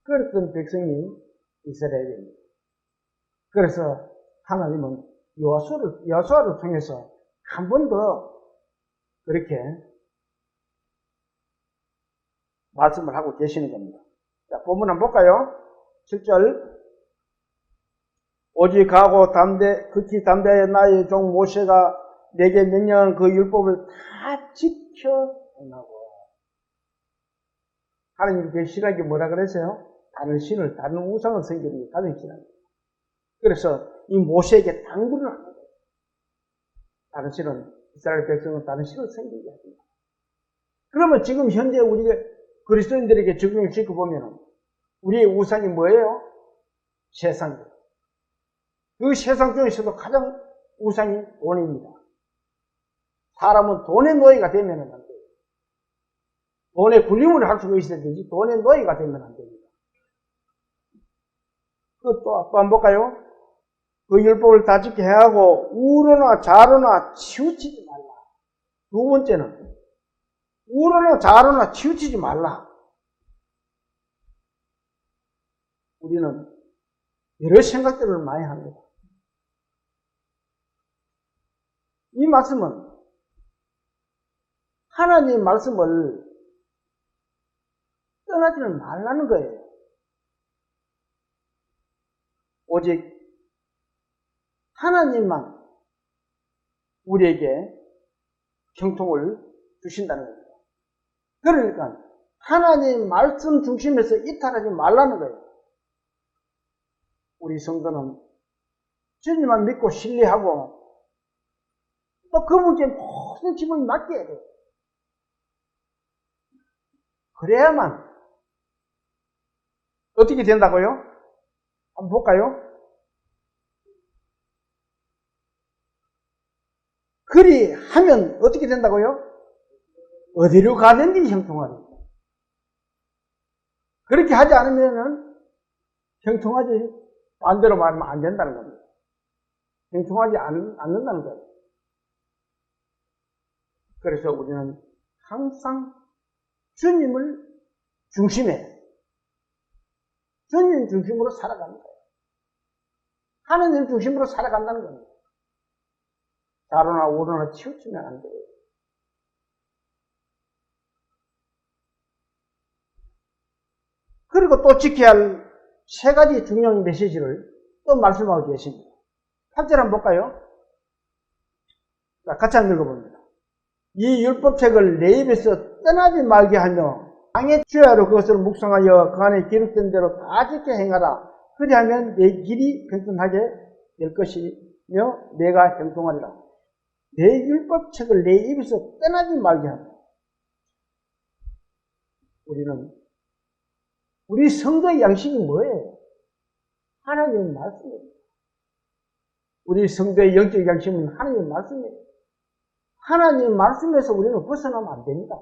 그랬던 백성이 이스라엘입니다. 그래서 하나님은 여호수아를 통해서 한 번 더 그렇게 말씀을 하고 계시는 겁니다. 자, 본문 한번 볼까요? 7절 오직 강하고 극히 담대하여 나의 종 모세가 내게 명령한 그 율법을 다 지켜 행하고. 하나님께 싫어하는 게 뭐라 그랬어요? 다른 신을, 다른 우상을 섬기는 게 가장 싫어합니다. 그래서 이 모세에게 당부를 하는 거예요. 다른 신은, 이스라엘 백성은 다른 신을 섬기게 합니다. 그러면 지금 현재 우리가 그리스도인들에게 적용시켜 보면 우리의 우상이 뭐예요? 세상이에요. 그 세상 중에서도 가장 우상이 돈입니다. 사람은 돈의 노예가 되면 안 돼요. 돈의 군림을 할 수가 있어야 되지 돈의 노예가 되면 안 됩니다. 또 한번 볼까요? 그 율법을 다 지켜 행하고 우로나 좌로나 치우치지 말라. 두 번째는 우로나 좌로나 치우치지 말라. 우리는 여러 생각들을 많이 합니다. 이 말씀은 하나님의 말씀을 떠나지는 말라는 거예요. 오직 하나님만 우리에게 형통을 주신다는 겁니다. 그러니까 하나님 말씀 중심에서 이탈하지 말라는 거예요. 우리 성도는 주님만 믿고 신뢰하고 또 그분께 모든 짐을 맡겨야 돼요. 그래야만 어떻게 된다고요? 한번 볼까요? 그리 하면 어떻게 된다고요? 어디로 가든지 형통하리. 그렇게 하지 않으면 형통하지, 반대로 말하면 안 된다는 겁니다. 형통하지 않는다는 거예요. 그래서 우리는 항상 주님을 중심에, 주님 중심으로 살아가는 거예요. 하나님 중심으로 살아간다는 겁니다. 좌로나 우로나 치우치면 안 돼요. 그리고 또 지켜야 할 세 가지 중요한 메시지를 또 말씀하고 계십니다. 8절 한번 볼까요? 자, 같이 한번 읽어봅니다. 이 율법책을 내 입에서 떠나지 말게 하며 땅의 주야로 그것을 묵상하여 그 안에 기록된 대로 다 지켜 행하라. 그리하면 내 길이 평탄하게 될 것이며 내가 형통하리라. 내 율법책을 내 입에서 떠나지 말게 하며, 우리 성도의 양식이 뭐예요? 하나님의 말씀이에요. 우리 성도의 영적 양식은 하나님의 말씀이에요. 하나님의 말씀에서 우리는 벗어나면 안 됩니다.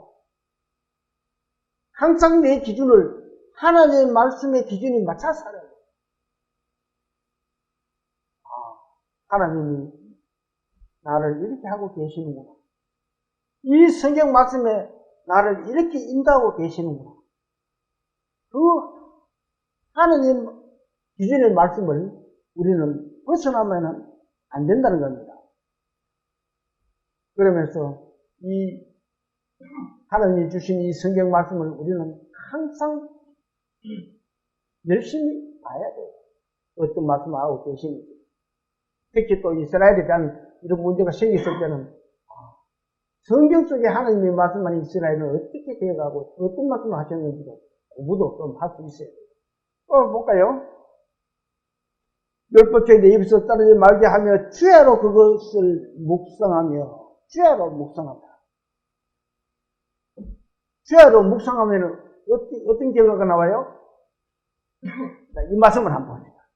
항상 내 기준을 하나님의 말씀의 기준에 맞춰 살아야 돼요. 하나님이 나를 이렇게 하고 계시는구나. 이 성경 말씀에 나를 이렇게 인도하고 계시는구나. 그 하나님 기준의 말씀을 우리는 벗어나면 안 된다는 겁니다. 그러면서 이 하나님이 주신 이 성경 말씀을 우리는 항상 열심히 봐야 돼요. 어떤 말씀을 하고 계시는지. 특히 또 이스라엘에 대한 이런 문제가 생겼을 때는 성경 속에 하나님의 말씀만 이스라엘은 어떻게 되어가고 어떤 말씀을 하셨는지도 공부도 좀 할 수 있어요. 볼까요? 율법책 내 입에서 떨어지지 말게 하며 주야로 그것을 묵상하며, 주야로 묵상한다. 주야로 묵상하면 어떤 결과가 나와요? 이 말씀을 한번 봅니다.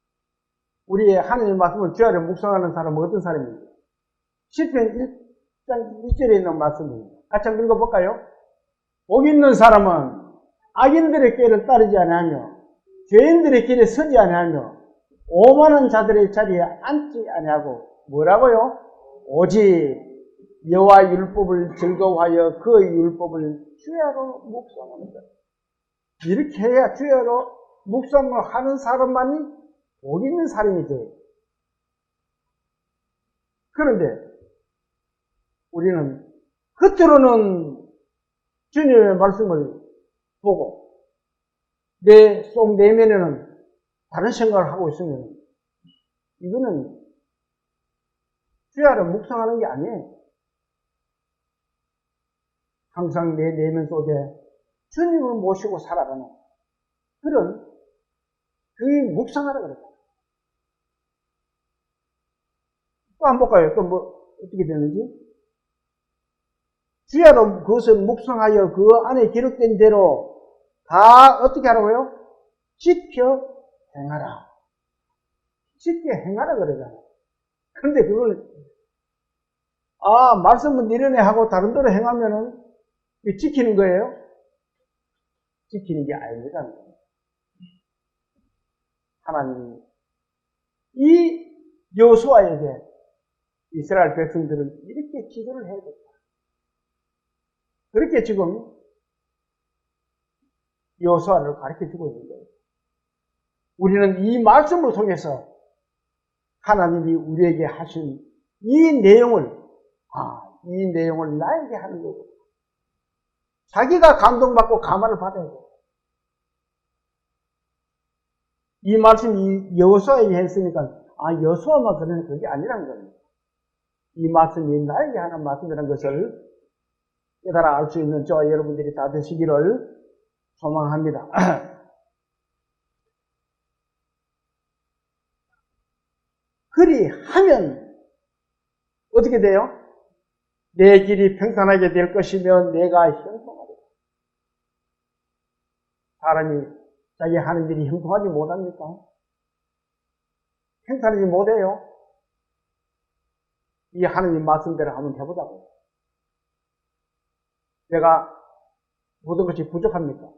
우리의 하나님의 말씀을 주야로 묵상하는 사람은 어떤 사람입니까? 시편 1장 1절에 있는 말씀입니다. 같이 한번 읽어볼까요? 복 있는 사람은 악인들의 길을 따르지 아니하며 죄인들의 길에 서지 아니하며 오만한 자들의 자리에 앉지 아니하고 뭐라고요? 오직 여호와 율법을 즐거워하여 그 율법을 주야로 묵상하는 것. 이렇게 해야 주야로 묵상을 하는 사람만이 복 있는 사람이 돼요. 그런데 우리는 겉으로는 주님의 말씀을 보고 내 속 내면에는 다른 생각을 하고 있으면 이거는 주야로 묵상하는 게 아니에요. 항상 내 내면 속에 주님을 모시고 살아가는 그런 그게 묵상하라 그랬다. 또 한번 볼까요? 또 뭐 어떻게 되는지? 주야로 그것을 묵상하여 그 안에 기록된 대로 다 어떻게 하라고요? 지켜 행하라. 지켜 행하라 그러잖아요. 그런데 그걸 말씀은 이러네 하고 다른 대로 행하면은 지키는 거예요? 지키는 게 아닙니다. 하나님이 이 여호수아에게 이스라엘 백성들을 이렇게 지도를 해야 된다. 그렇게 지금 여호수아를 가르쳐 주고 있는 거예요. 우리는 이 말씀을 통해서 하나님이 우리에게 하신 이 내용을 나에게 하는 거고, 자기가 감동받고 감화를 받아야 돼요. 이 말씀이 여호수아에게 했으니까 여호수아만 그러는 그게 아니라는 겁니다. 이 말씀이 나에게 하는 말씀이라는 것을 깨달아 알 수 있는 저와 여러분들이 다 되시기를 소망합니다. 그리하면 어떻게 돼요? 내 길이 평탄하게 될 것이며 내가 형통하리라. 사람이 자기 하는 일이 형통하지 못합니까? 평탄하지 못해요. 이 하느님 말씀대로 한번 해보자고. 내가 모든 것이 부족합니까?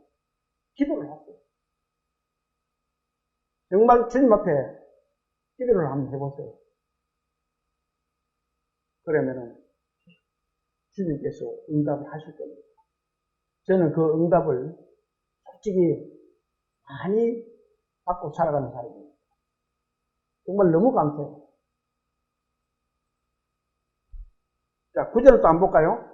기도를 하세요. 정말 주님 앞에 기도를 한번 해보세요. 그러면은 주님께서 응답을 하실 겁니다. 저는 그 응답을 솔직히 많이 받고 살아가는 사람입니다. 정말 너무 감사해요. 자, 9절을 또 한번 볼까요?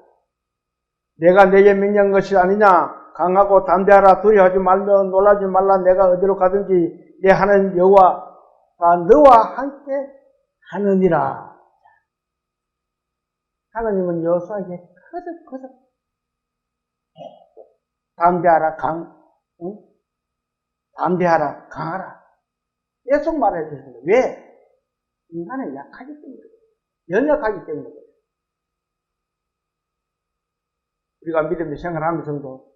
내가 내게 명령한 것이 아니냐? 강하고 담대하라. 두려워하지 말며 놀라지 말라. 내가 어디로 가든지 내 하나님 여호와가 너와 함께 하느니라. 하나님은 여호수아에게 커적 담대하라, 담대하라, 강하라. 계속 말해 주십니다. 왜? 인간은 약하기 때문에, 연약하기 때문에 그래요. 우리가 믿음의 생활하면서도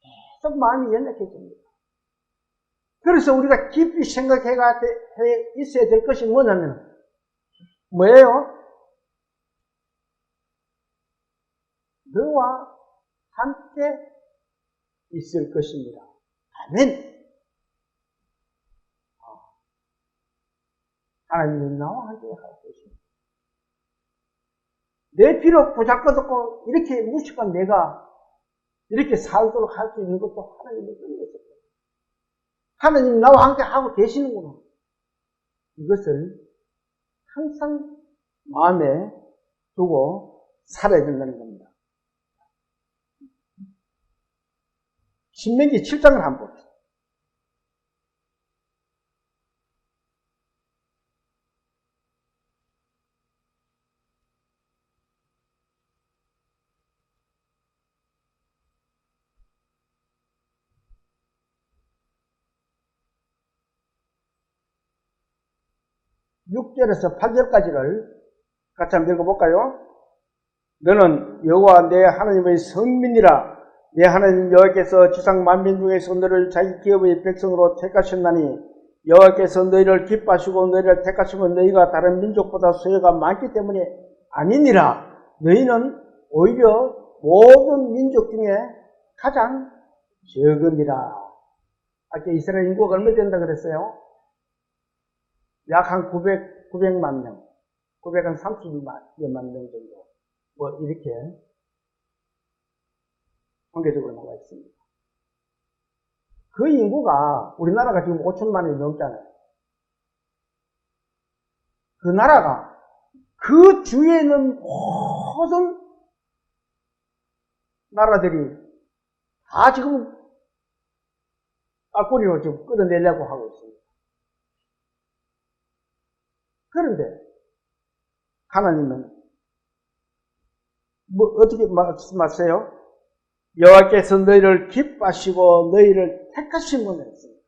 계속 마음이 연약해집니다. 그래서 우리가 깊이 생각해 있어야 될 것이 뭐냐면, 뭐예요? 너와 함께 있을 것입니다. 아멘. 하나님이 나와 함께 할 것입니다. 내 비록 보잘것없고 이렇게 무식한 내가 이렇게 살도록 할 수 있는 것도 하나님의 은혜였어요. 하나님이 나와 함께 하고 계시는구나. 이것을 항상 마음에 두고 살아야 된다는 겁니다. 신명기 7장을 한번 봅시다. (6절에서) (8절까지를) 같이 한번 읽어볼까요? 너는 여호와 내 하나님의 성민이라. 내 하나님 여호와께서 지상 만민 중에서 너를 자기 기업의 백성으로 택하셨나니 여호와께서 너희를 기뻐하시고 너희를 택하시고 너희가 다른 민족보다 수요가 많기 때문에 아니니라. 너희는 오히려 모든 민족 중에 가장 적으니라. 아까 이스라엘 인구가 얼마 된다 그랬어요? 약 한 900만 명, 930만 명 정도, 뭐 이렇게 통계적으로 나와 있습니다. 그 인구가 우리나라가 지금 5천만이 넘잖아요. 그 나라가 그 주위에 있는 모든 나라들이 다 지금 앞구리로 지금 끌어내려고 하고 있습니다. 그런데 하나님은 뭐 어떻게 말씀하세요? 여호와께서 너희를 기뻐하시고 너희를 택하심을 했습니다.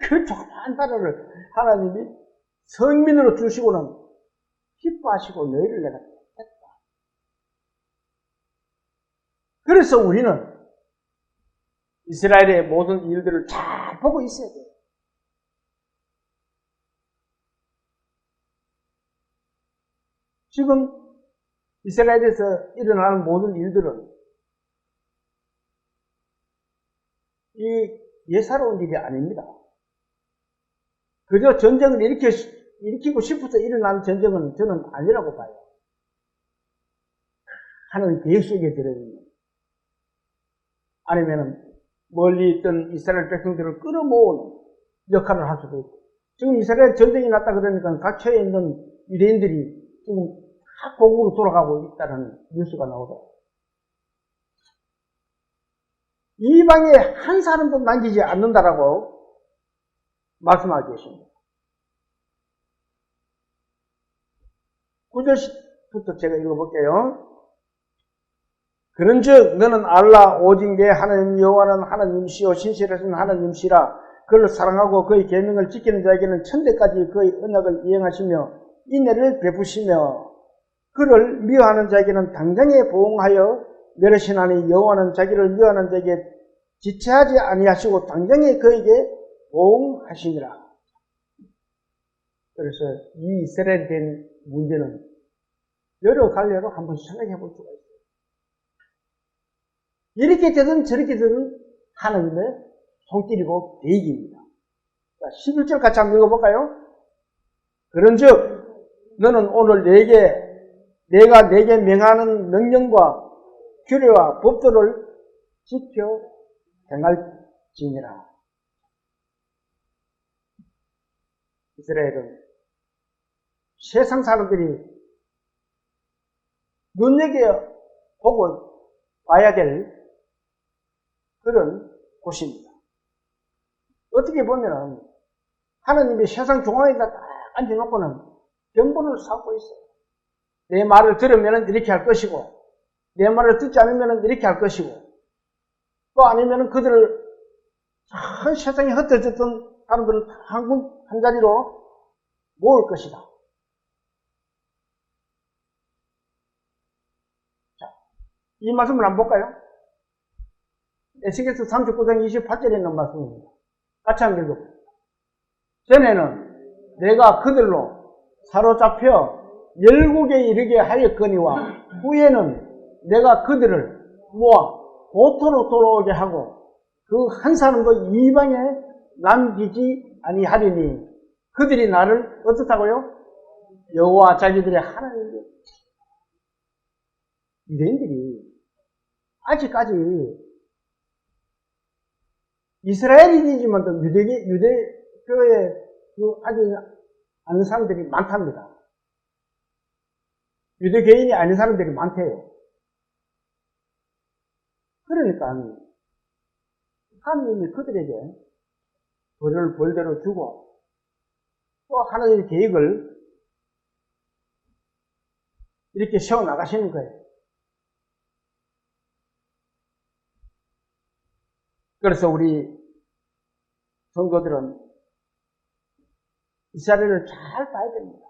그 조그마한 나라를 하나님이 성민으로 주시고는 기뻐하시고 너희를 내가 택했다. 그래서 우리는 이스라엘의 모든 일들을 잘 보고 있어야 돼요. 지금 이스라엘에서 일어나는 모든 일들은 이 예사로운 일이 아닙니다. 그저 전쟁을 일으키고 싶어서 일어나는 전쟁은 저는 아니라고 봐요. 하나님 계획 속에 들어있는, 아니면 멀리 있던 이스라엘 백성들을 끌어모으는 역할을 할 수도 있고. 지금 이스라엘 전쟁이 났다 그러니까 각처에 있는 유대인들이 지금 다 고국으로 돌아가고 있다는 뉴스가 나오더라고요. 이방에 한 사람도 남기지 않는다라고 말씀하고 계십니다. 9절부터 제가 읽어볼게요. 그런즉 너는 알라 오직 내 하나님 여호와는 하나님이시요 신실하신 하나님이시라. 그를 사랑하고 그의 계명을 지키는 자에게는 천대까지 그의 언약을 이행하시며 인애를 베푸시며 그를 미워하는 자에게는 당장에 보응하여 멸하시나니 여호와는 자기를 미워하는 자에게 지체하지 아니하시고 당장에 그에게 보응하시니라. 그래서 이 이스라엘에 대한 문제는 여러 갈래로 한번 생각해 볼 수가 있어요. 이렇게 되든 저렇게 되든 하나님의 손길이고 계획입니다. 자, 11절 같이 한번 읽어볼까요? 그런즉 너는 오늘 내가 내게 명하는 명령과 규례와 법도를 지켜 행할지니라. 이스라엘은 세상 사람들이 눈여겨보고 봐야 될 그런 곳입니다. 어떻게 보면 하나님이 세상 중앙에다 딱 앉혀놓고는 견본을 쌓고 있어요. 내 말을 들으면 이렇게 할 것이고 내 말을 듣지 않으면 이렇게 할 것이고 또 아니면 그들을 전 세상에 흩어졌던 사람들을 한 자리로 모을 것이다. 자, 이 말씀을 한번 볼까요? 에스겔서 39장 28절에 있는 말씀입니다. 같이 한번 읽어볼게요. 전에는 내가 그들로 사로잡혀 열국에 이르게 하였거니와 후에는 내가 그들을 모아 고토로 돌아오게 하고 그 한 사람도 이방에 남기지 아니하리니 그들이 나를 어떻다고요? 여호와 자기들의 하나님이요. 유대인들이 아직까지 이스라엘인이지만 유대교에 아직 아는 사람들이 많답니다. 유대교인이 아닌 사람들이 많대요. 그러니까 하나님이 그들에게 벌을 벌대로 주고 또 하나님의 계획을 이렇게 세워나가시는 거예요. 그래서 우리 성도들은 이스라엘을 잘 봐야 됩니다.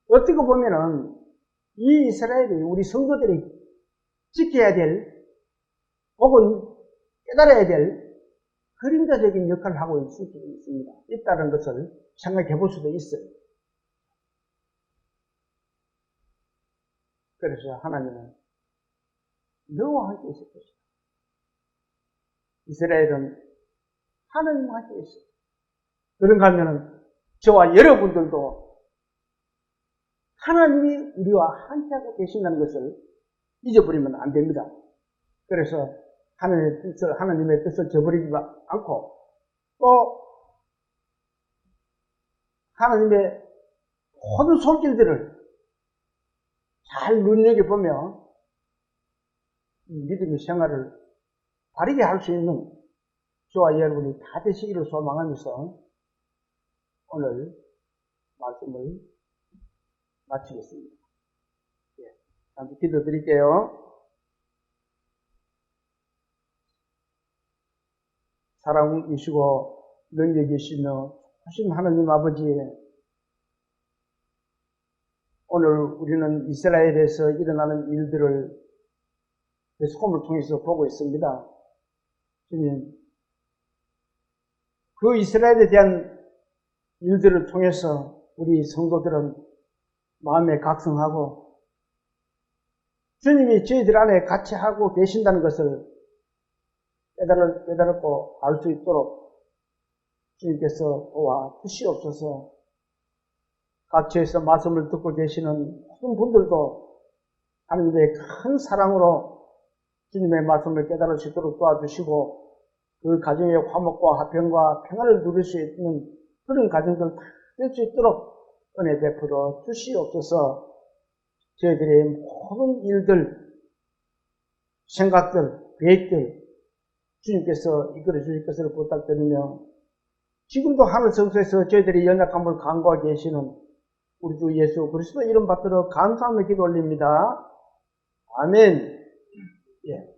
어떻게 보면은 이 이스라엘이 우리 성도들이 지켜야 될 혹은 깨달아야 될 그림자적인 역할을 하고 있을 수도 있습니다. 있다는 것을 생각해 볼 수도 있어요. 그래서 하나님은 너와 함께 있을 것이다. 이스라엘은 하나님과 함께 있어요. 그런가 하면은 저와 여러분들도 하나님이 우리와 함께하고 계신다는 것을 잊어버리면 안 됩니다. 그래서 하나님의 뜻을 저버리지 않고 또 하나님의 모든 손길들을 잘 눈여겨보며 믿음의 생활을 바르게 할 수 있는 저와 여러분이 다 되시기를 소망하면서 오늘 말씀을 마치겠습니다. 잠시 기도드릴게요. 사랑이시고 능력이시며 하신 하나님 아버지, 오늘 우리는 이스라엘에서 일어나는 일들을 베스콤을 통해서 보고 있습니다. 주님, 그 이스라엘에 대한 일들을 통해서 우리 성도들은 마음에 각성하고 주님이 저희들 안에 같이 하고 계신다는 것을 깨달았고 알 수 있도록 주님께서 도와 주시옵소서. 각처에서 말씀을 듣고 계시는 모든 분들도 하나님의 큰 사랑으로 주님의 말씀을 깨달을 수 있도록 도와주시고 그 가정의 화목과 화평과 평안을 누릴 수 있는 그런 가정들 다 될 수 있도록 은혜 베풀어 주시옵소서. 저희들의 모든 일들, 생각들, 계획들 주님께서 이끌어 주실 것을 부탁드리며 지금도 하늘 성소에서 저희들이 연약함을 간구하고 계시는 우리 주 예수 그리스도 이름 받들어 감사하며 기도 올립니다. 아멘. 예.